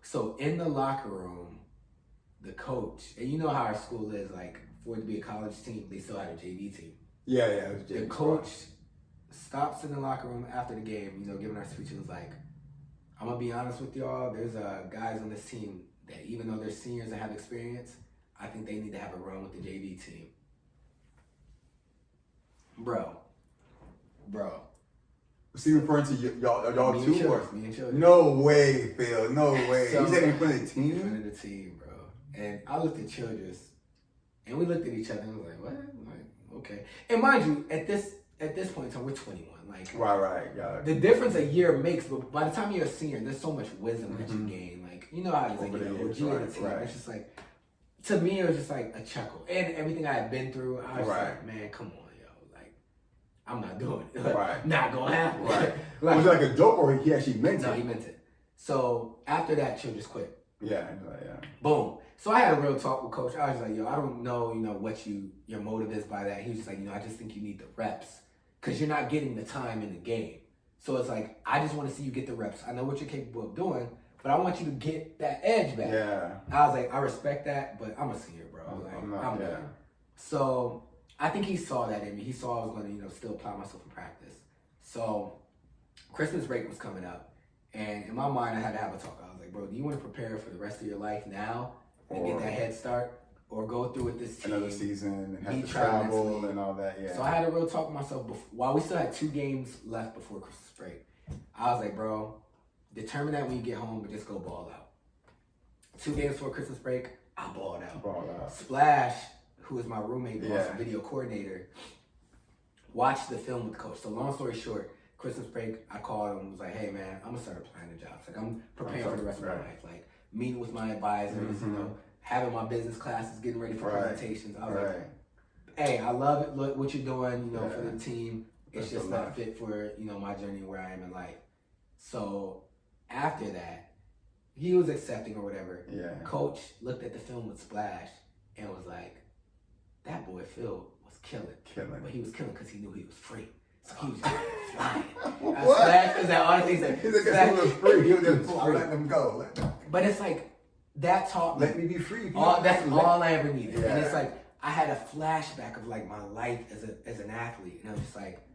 So in the locker room, the coach, and you know how our school is, like for it to be a college team, they still had a JV team. Yeah, it was JV. The coach stops in the locker room after the game, giving our speech, and was like, I'm gonna be honest with y'all, there's guys on this team that even though they're seniors and have experience, I think they need to have a run with the JV team. Bro. Was he referring to y'all me too? Me and Childress. No way, Phill. No way. So, he said in front of the team? In front of the team, bro. And I looked at Childress, and we looked at each other and was like, what? Like, okay. And mind you, at this point in time, we're 21. Like, right. Yeah. The difference a year makes, but by the time you're a senior, there's so much wisdom that you gain. Like, you know how it's like, OG of the team. It's just like, to me, it was just like a chuckle. And everything I had been through, I was like, man, come on. I'm not doing it. Not gonna happen. Right. Was it like a joke or he actually meant it? No, he meant it. So after that, Childress quit. Yeah. Boom. So I had a real talk with coach. I was like, yo, I don't know, what your motive is by that. He was just like, I just think you need the reps because you're not getting the time in the game. So it's like, I just want to see you get the reps. I know what you're capable of doing, but I want you to get that edge back. Yeah. I was like, I respect that, but I'm a senior, bro. I'm good. So I think he saw that in me. He saw I was going to, still apply myself in practice. So Christmas break was coming up, and in my mind, I had to have a talk. I was like, bro, do you want to prepare for the rest of your life now and get that head start, or go through with this team? Another season and have to travel and all that, yeah. So I had a real talk with myself while we still had 2 games left before Christmas break. I was like, bro, determine that when you get home, but just go ball out. 2 games before Christmas break, I balled out. Splash, who is my roommate, video coordinator, watched the film with the coach. So long story short, Christmas break, I called him and was like, hey man, I'm gonna start applying to jobs. Like I'm preparing for the rest of my life. Like meeting with my advisors, having my business classes, getting ready for presentations. I was like, hey, I love it. Look what you're doing, for the team. It's just not fit for, my journey where I am in life. So after that, he was accepting or whatever. Yeah. Coach looked at the film with Splash and was like, that boy Phill was killing. But he was killing because he knew he was free. So he was just flying. Splash is that all the things that he was free. He was just let them go. But it's like that taught me. Let me be free. That's all I ever needed. Yeah. And it's like I had a flashback of like my life as an athlete, and I was just like,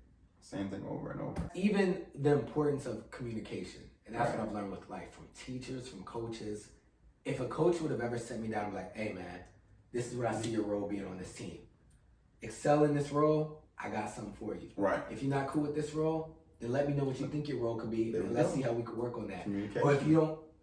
Same thing over and over. Even the importance of communication. And that's what I've learned with life, from teachers, from coaches. If a coach would have ever set me down and be like, hey man, this is what I see your role being on this team. Excel in this role, I got something for you. Right. If you're not cool with this role, then let me know what you think your role could be, and let's see how we could work on that. Or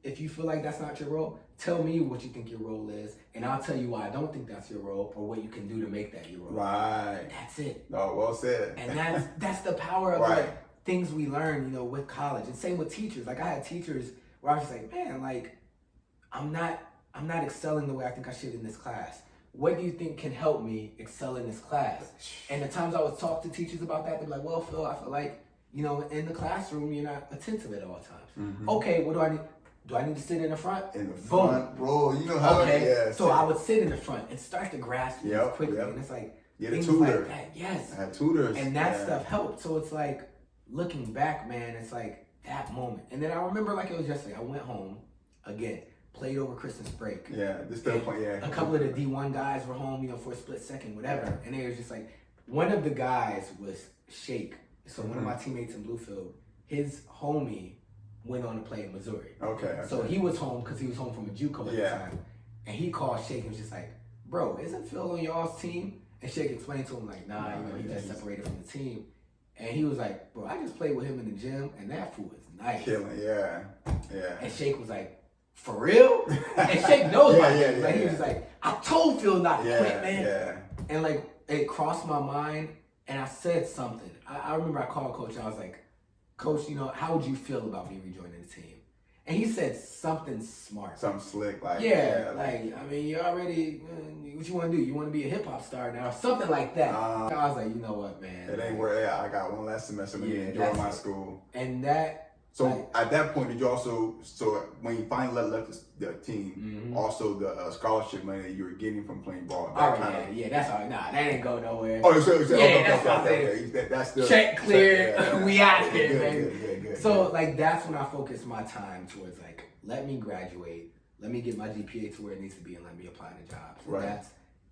if you feel like that's not your role, tell me what you think your role is, and I'll tell you why I don't think that's your role, or what you can do to make that your role. Right. That's it. Oh, well said. And that's the power of like things we learn, with college. And same with teachers. Like I had teachers where I was just like, man, like I'm not excelling the way I think I should in this class. What do you think can help me excel in this class? And the times I would talk to teachers about that, they'd be like, well, Phil, I feel like, in the classroom, you're not attentive at all times. Mm-hmm. Okay, what do I need? Do I need to sit in the front? In the front row, you know how it is. So I would sit in the front and start to grasp things quickly. And it's like, get a things tutor. like that. Yes. I had tutors. And that stuff helped. So it's like, looking back, man, it's like that moment. And then I remember like it was yesterday. I went home, again, played over Christmas break. Yeah, this still point, yeah. A couple of the D1 guys were home, for a split second, whatever. And it was just like, one of the guys was Shake. So one of my teammates in Bluefield, his homie went on to play in Missouri. Okay. So he was home because he was home from a JUCO at the time. And he called Shake and was just like, bro, isn't Phill on y'all's team? And Shake explained to him like, nah, he just separated from the team. And he was like, bro, I just played with him in the gym and that fool is nice. Killing, yeah. And Shake was like, for real? And Shake knows my name. Like, he was like, I told Phill not to quit, man. Yeah. And like, it crossed my mind and I said something. I remember I called Coach and I was like, Coach, how would you feel about me rejoining the team? And he said something smart. Something slick, like. You already, what you want to do? You want to be a hip hop star now? Something like that. I was like, you know what, man? It ain't where, I got one last semester to enjoy my school. And that. So at that point, did you also, when you finally left the team, also the scholarship money that you were getting from playing ball? That's all right. Nah, that ain't go nowhere. Oh, so okay. That's still check clear. We out here, baby. Good. So that's when I focused my time towards like, let me graduate, let me get my GPA to where it needs to be, and let me apply to jobs. And that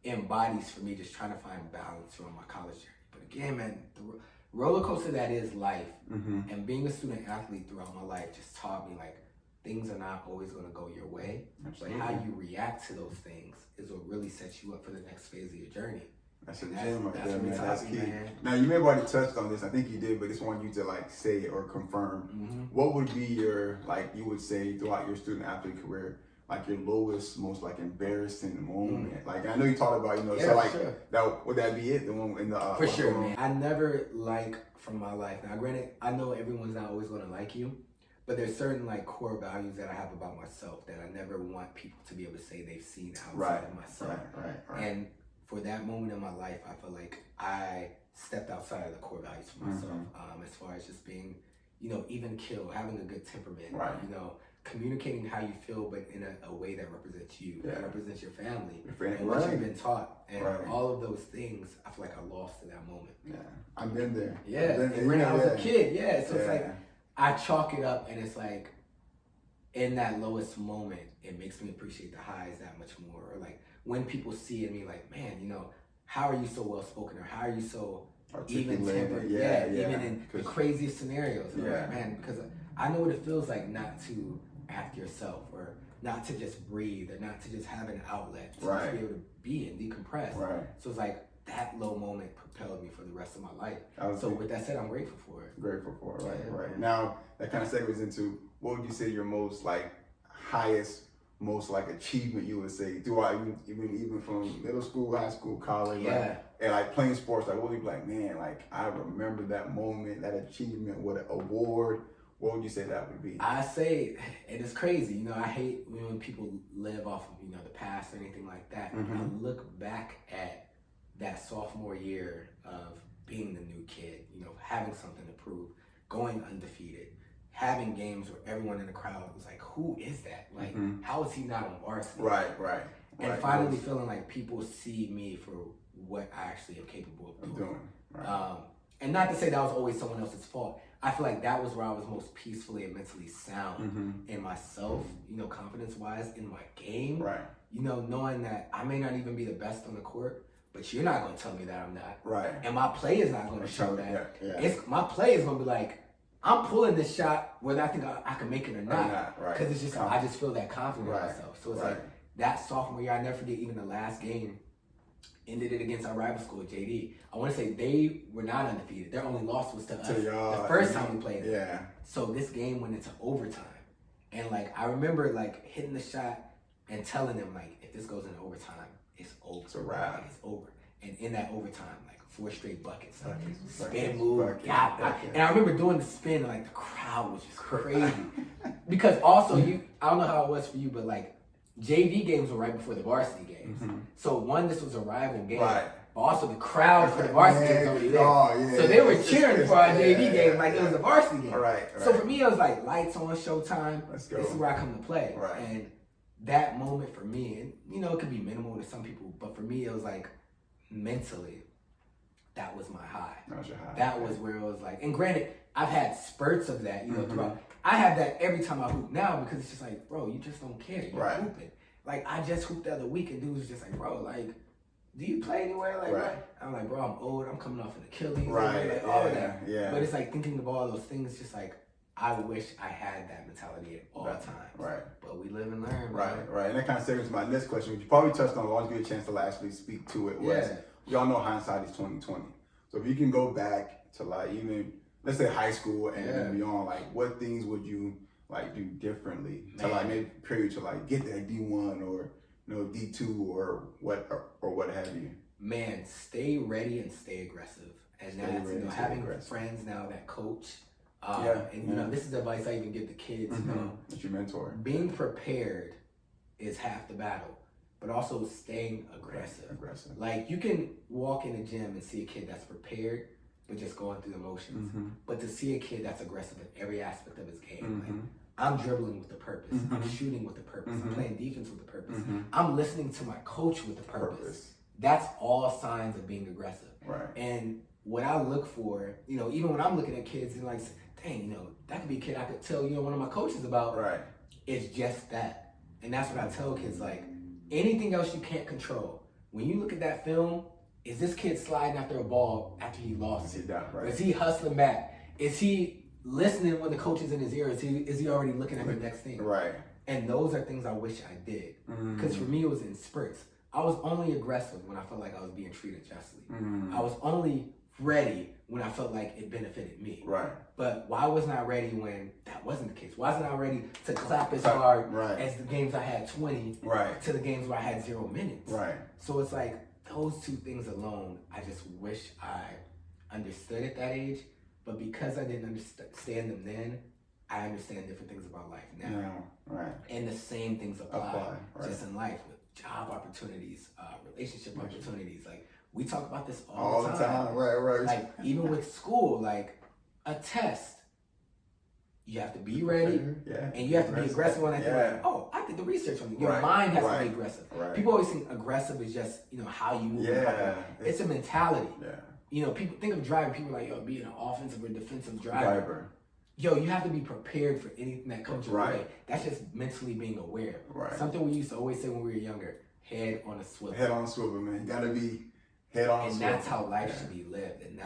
embodies for me just trying to find balance throughout my college journey. But again, man, the roller coaster that is life, and being a student athlete throughout my life just taught me like things are not always going to go your way. Absolutely. But how you react to those things is what really sets you up for the next phase of your journey. That's a gem right there, man. That's key. Man. Now, you may have already touched on this. I think you did, but I just want you to like say it or confirm. What would be your, you would say throughout your student athlete career, like your lowest, most like embarrassing moment? Like I know you talked about, that would that be it? The one in the for sure, man. I never from my life. Now, granted, I know everyone's not always going to like you, but there's certain core values that I have about myself that I never want people to be able to say they've seen outside of myself. Right. And for that moment in my life, I feel like I stepped outside of the core values for myself. As far as just being, even kill, having a good temperament, communicating how you feel, but in a way that represents you, that represents your family, and what you've been taught. And all of those things, I feel like I lost to that moment. Yeah, I've been there. And when I was a kid, so it's like, I chalk it up and it's like, in that lowest moment, it makes me appreciate the highs that much more. Or like, when people see in me like, man, how are you so well-spoken? Or how are you so even-tempered? Even in the craziest scenarios. Like, man, because I know what it feels like not to act yourself, or not to just breathe, or not to just have an outlet, to just be able to be and decompress. So it's like that low moment propelled me for the rest of my life. So with that said, I'm grateful for it. Right. Now that kind of segues into, what would you say your most highest, most achievement you would say throughout even from middle school, high school, college, and playing sports? What would you be like, man, I remember that moment, that achievement, what an award. What would you say that would be? I say, and it's crazy, I hate when people live off of, the past or anything like that. When I look back at that sophomore year of being the new kid, having something to prove, going undefeated, having games where everyone in the crowd was like, who is that? How is he not on varsity? Right. And finally feeling like people see me for what I actually am capable of doing. And not to say that was always someone else's fault. I feel like that was where I was most peacefully and mentally sound in myself, confidence-wise, in my game. Knowing that I may not even be the best on the court, but you're not going to tell me that I'm not. Right. And my play is not going to show that. Yeah. My play is going to be like, I'm pulling this shot whether I think I can make it or not. Right. Because it's just, I just feel that confident in myself. So it's like that sophomore year, I never forget even the last game, ended it against our rival school, JD. I want to say they were not undefeated. Their only loss was to us the first time we played. Yeah. So this game went into overtime. And like, I remember like hitting the shot and telling them like, if this goes into overtime, it's over. It's a wrap. Like, it's over. And in that overtime, like 4 straight buckets. Spin move. And I remember doing the spin and like the crowd was just crazy. Because also I don't know how it was for you, but like JV games were right before the varsity games. So this was a rival game. Right. But also the crowd for the varsity games already there. So they were cheering for our JV game like it was a varsity game. Right. So for me it was like lights on, showtime. Let's go. This is where I come to play. Right. And that moment for me, and you know, it could be minimal to some people, but for me it was like mentally, that was my high. That was your high. That was where it was like, and granted, I've had spurts of that, you know, throughout. I have that every time I hoop now because it's just like, bro, you just don't care. You're hooping. Like, I just hooped the other week and dudes was just like, bro, like, do you play anywhere? Like, what? I'm like, bro, I'm old. I'm coming off an Achilles. Like, all of that. Yeah. But it's like thinking of all those things, just like, I wish I had that mentality at all times. Right. But we live and learn. Right. And that kind of segues to my next question, which you probably touched on. I want to give you a chance to actually speak to it. We all know hindsight is 20/20. So if you can go back to like even let's say high school and beyond, like what things would you like do differently to like maybe period to like get that D1 or D2 or what have you? Man, stay ready and stay aggressive. And that's having friends now that coach. And this is advice I even give the kids. That's your mentor. Being prepared is half the battle, but also staying aggressive. Like you can walk in a gym and see a kid that's prepared, but just going through the motions. But to see a kid that's aggressive in every aspect of his game, like I'm dribbling with a purpose. I'm shooting with a purpose. I'm playing defense with a purpose. I'm listening to my coach with a purpose. That's all signs of being aggressive. Right. And what I look for, even when I'm looking at kids and like, dang, that could be a kid I could tell, one of my coaches about. Right. It's just that. And that's what I tell kids, like, anything else you can't control. When you look at that film, is this kid sliding after a ball after he lost it? Is he hustling back? Is he listening when the coach is in his ear? Is he already looking at the next thing? Right. And those are things I wish I did. Because for me, it was in spurts. I was only aggressive when I felt like I was being treated justly. I was only ready when I felt like it benefited me. Right. But why wasn't I ready when that wasn't the case? Why wasn't I ready to clap as hard as the games I had 20 to the games where I had 0 minutes? Right. So it's like those two things alone, I just wish I understood at that age. But because I didn't understand them then, I understand different things about life now. Right. And the same things apply just in life with job opportunities, relationship opportunities. Like we talk about this all the time. Right. Like even with school, like a test, you have to be ready and you have to be aggressive on that. Like, oh, I did the research on it. Your mind has to be aggressive. Right. People always think aggressive is just how you move. It's a mentality. People think of driving. People are like, yo, being an offensive or defensive driver. Yo, you have to be prepared for anything that comes your way. That's just mentally being aware. Right. Something we used to always say when we were younger: head on a swivel. Head on a swivel, man. You gotta be head on a swivel. And that's how life should be lived. And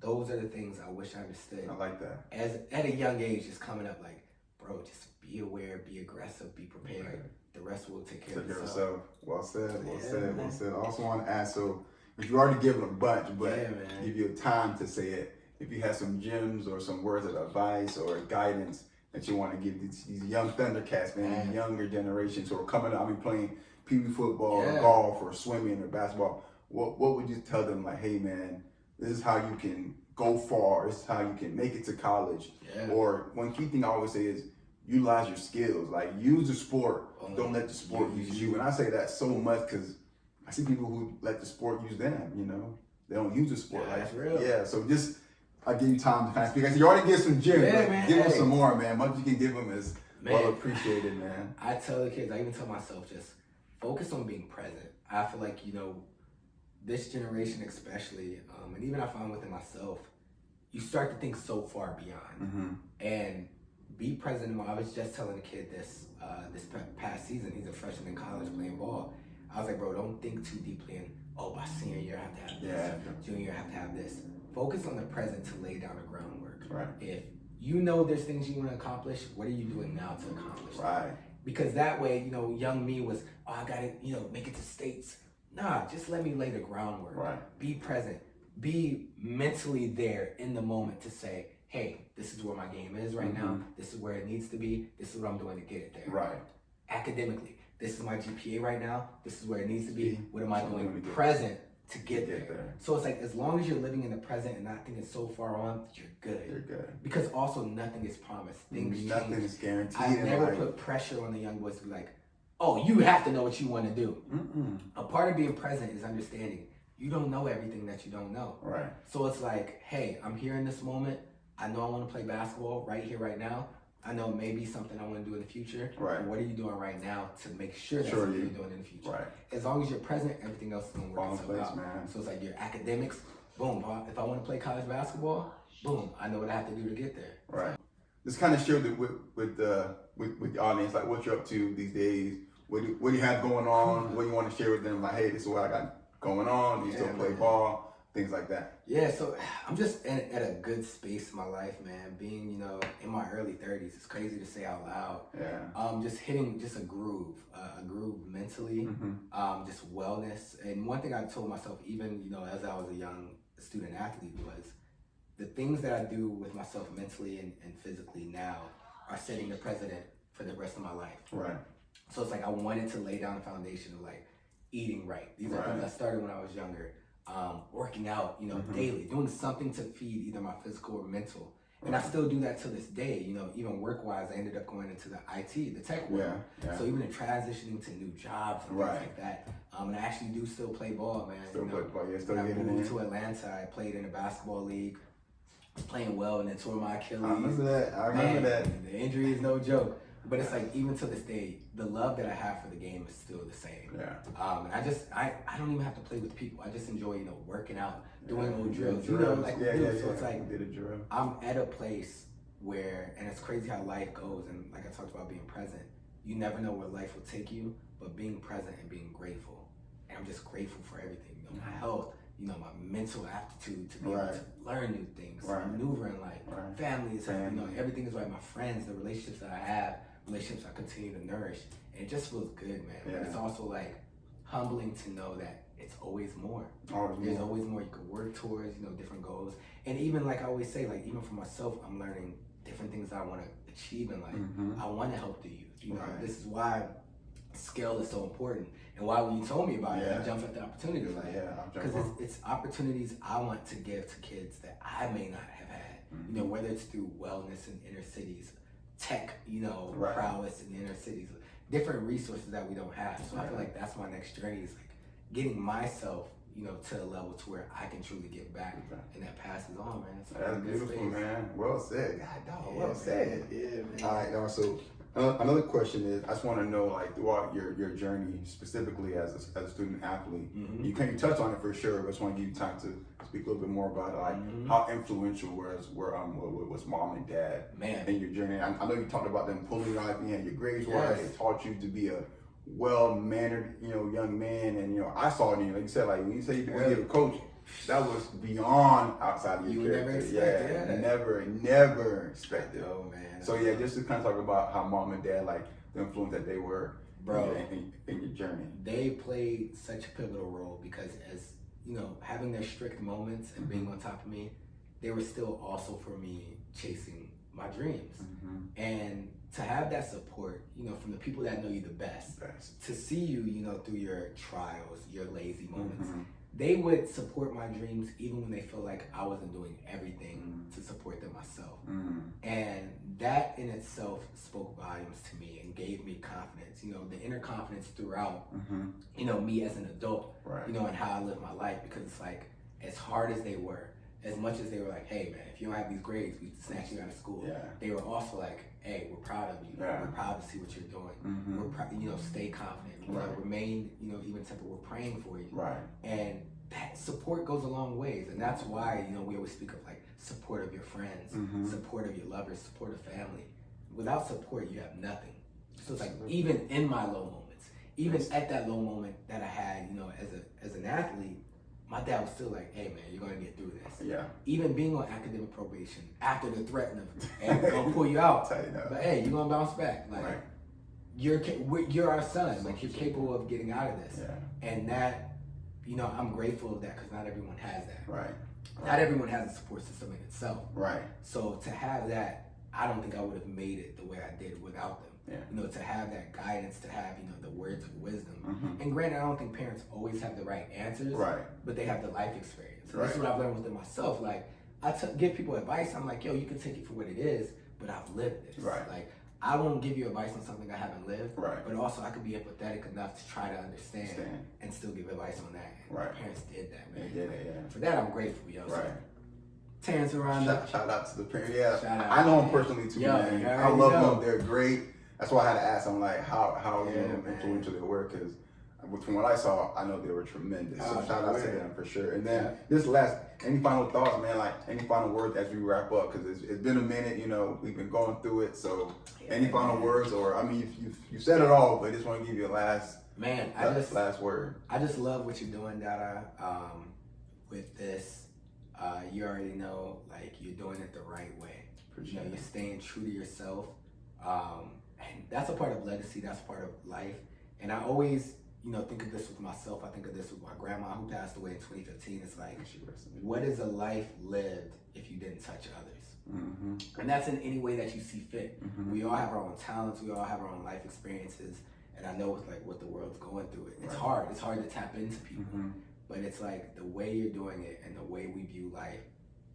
those are the things I wish I understood. I like that. At a young age, just coming up like, bro, just be aware, be aggressive, be prepared. Right. The rest will take care of itself. Well said. I also want to ask, so you already given a bunch, but give you time to say it. If you have some gems or some words of advice or guidance that you want to give these young Thundercats, man, these younger generations who are coming up, playing pee wee football or golf or swimming or basketball, what would you tell them? Like, hey, man, this is how you can go far. This is how you can make it to college. Or one key thing I always say is utilize your skills. Like, use the sport. Don't let the sport use you. And I say that so much because I see people who let the sport use them, They don't use the sport. That's real. Yeah, so just... I give you time to kind of speak. You already give some gems, but give them some more, man. Much you can give them is well appreciated, man. I tell the kids, I even tell myself, just focus on being present. I feel like, this generation especially, and even I find within myself, you start to think so far beyond. And be present. I was just telling a kid this past season, he's a freshman in college playing ball. I was like, bro, don't think too deeply in, oh, by senior year I have to have this, junior year I have to have this. Focus on the present to lay down the groundwork. Right. If you know there's things you want to accomplish, what are you doing now to accomplish Right. that? Because that way, young me was, oh, I gotta, make it to states. Nah, just let me lay the groundwork. Right. Be present. Be mentally there in the moment to say, hey, this is where my game is right now. This is where it needs to be. This is what I'm doing to get it there. Right. Academically, this is my GPA right now. This is where it needs to be. What am I doing present to get there? So it's like, as long as you're living in the present and not thinking so far on, you're good. You're good. Because also nothing is promised. Things change. Nothing is guaranteed. I never put pressure on the young boys to be like, oh, you have to know what you want to do. A part of being present is understanding you don't know everything that you don't know. Right. So it's like, hey, I'm here in this moment. I know I want to play basketball right here, right now. I know maybe something I want to do in the future. Right. But what are you doing right now to make sure that's what you're doing in the future? Right. As long as you're present, everything else is going to work itself out. Man. So it's like your academics, boom. If I want to play college basketball, boom, I know what I have to do to get there. Right. Just kind of share with the audience, like what you're up to these days. What do you have going on? What do you want to share with them? Like, hey, this is what I got going on. Do you still play ball? Things like that. Yeah, so I'm just at a good space in my life, man. Being, in my early 30s, it's crazy to say out loud. Yeah. Just hitting just a groove mentally, just wellness. And one thing I told myself, even, as I was a young student athlete, was the things that I do with myself mentally and physically now are setting the precedent for the rest of my life. Right. So it's like I wanted to lay down a foundation of like eating right. These are things I started when I was younger. Working out, daily, doing something to feed either my physical or mental. And I still do that to this day, even work-wise, I ended up going into the IT, the tech world. Yeah. So even in transitioning to new jobs and things like that. And I actually do still play ball, man. Still play ball, yeah. Still when I getting moved in. to Atlanta, I played in a basketball league. Was playing well and then tore my Achilles. I remember that. The injury is no joke. But it's like, even to this day, the love that I have for the game is still the same. Yeah. And I don't even have to play with people. I just enjoy, working out, doing old drills. So it's like, did a drill. I'm at a place where, and it's crazy how life goes. And like I talked about being present, you never know where life will take you, but being present and being grateful. And I'm just grateful for everything. My health, my mental aptitude to be able to learn new things, maneuver in life, family is, everything is right. My friends, the relationships that I have, relationships I continue to nourish, and it just feels good, man. But it's also like humbling to know that it's always more. There's always more you can work towards, different goals. And even like I always say, like even for myself, I'm learning different things I want to achieve in life. I want to help the youth. This is why SKaL is so important, and why when you told me about it, I jumped at the opportunity, because it's opportunities I want to give to kids that I may not have had. Whether it's through wellness in inner cities, tech, prowess in the inner cities, different resources that we don't have. So I feel like that's my next journey, is like getting myself, to a level to where I can truly give back, and that passes on, man. So that's beautiful, man. Well said. God, dog, well said. Yeah, man. All right, now, so another question is, I just want to know, like, throughout your journey, specifically as a student athlete, you touch on it for sure, but I just want to give you time to speak a little bit more about it, like how influential was mom and dad in your journey. I know you talked about them pulling you out at the end. Your grades were, they taught you to be a well-mannered, young man, and I saw it in you. Like you said, like when you say you were a coach, that was beyond outside of your character. Never expected. Oh man. So just to kind of talk about how mom and dad, like the influence that they were, in your journey. They played such a pivotal role, because as having their strict moments and being on top of me, they were still also for me chasing my dreams. And to have that support, from the people that know you the best. To see you, through your trials, your lazy moments. They would support my dreams even when they feel like I wasn't doing everything to support them myself. And that in itself spoke volumes to me and gave me confidence, the inner confidence throughout, me as an adult, and how I live my life. Because it's like, as hard as they were, as much as they were like, hey man, if you don't have these grades, we snatch you out of school. They were also like, hey, we're proud of you. We're proud to see what you're doing. We're proud, stay confident. Remain, even temper. We're praying for you. And that support goes a long ways. And that's why, we always speak of like support of your friends, support of your lovers, support of family. Without support, you have nothing. So it's like, even in my low moments, even at that low moment that I had, you know, as an athlete, my dad was still like, "Hey man, you're gonna get through this." Yeah. Even being on academic probation after the threat of, "Hey, we're gonna pull you out," but hey, you're gonna bounce back. Like Right. you're our son. Like you're capable of getting out of this. Yeah. And that, you know, I'm grateful of that because not everyone has that. Right. Not everyone has a support system in itself. Right. So to have that, I don't think I would have made it the way I did without them. Yeah. You know, to have that guidance, to have, you know, the words of wisdom. Mm-hmm. And granted, I don't think parents always have the right answers, Right. but they have the life experience. Right. That's what I've learned within myself. Like, give people advice. I'm like, yo, you can take it for what it is, but I've lived this. Right. Like, I won't give you advice on something I haven't lived, Right. but also I could be empathetic enough to try to understand and still give advice on that. And Right. my parents did that, man. They did it, yeah. For that, I'm grateful, yo. Right. So, Terrence Aranda. Shout out to the parents. Yeah, Shout out. I know them personally too, Yo, man. you I already love know. them. They're great. That's why I had to ask them, like, how Yeah, influential they were, because from what I saw, I know they were tremendous. So Oh, shout out to yeah. them for sure. And then this last, any final thoughts, man? Like any final words as we wrap up? Because it's been a minute. You know, we've been going through it. So any final words, or I mean, you said it all, but I just want to give you a last word. I just love what you're doing, Dada. With this, you already know, like you're doing it the right way. Appreciate you know, it. you're staying true to yourself, and that's a part of legacy. That's part of life. And I always, you know, think of this with myself. I think of this with my grandma who passed away in 2015. It's like, what is a life lived if you didn't touch others? Mm-hmm. And that's in any way that you see fit. Mm-hmm. We all have our own talents. We all have our own life experiences. And I know with like what the world's going through, it's hard. It's hard to tap into people. Mm-hmm. But it's like the way you're doing it and the way we view life,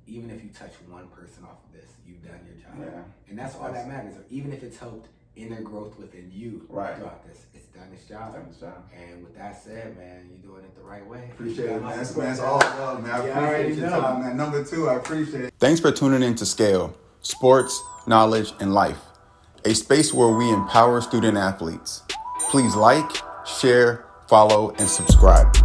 even if you touch one person off of this, you've done your job. Yeah. And that's all that matters. Or even if it's helped inner growth within you throughout this, it's done its job. And with that said, man, you're doing it the right way. Appreciate it, man. That's all love, man. I appreciate your time, man. Number 2, I appreciate it. Thanks for tuning in to SKaL, Sports, Knowledge, and Life, a space where we empower student athletes. Please like, share, follow, and subscribe.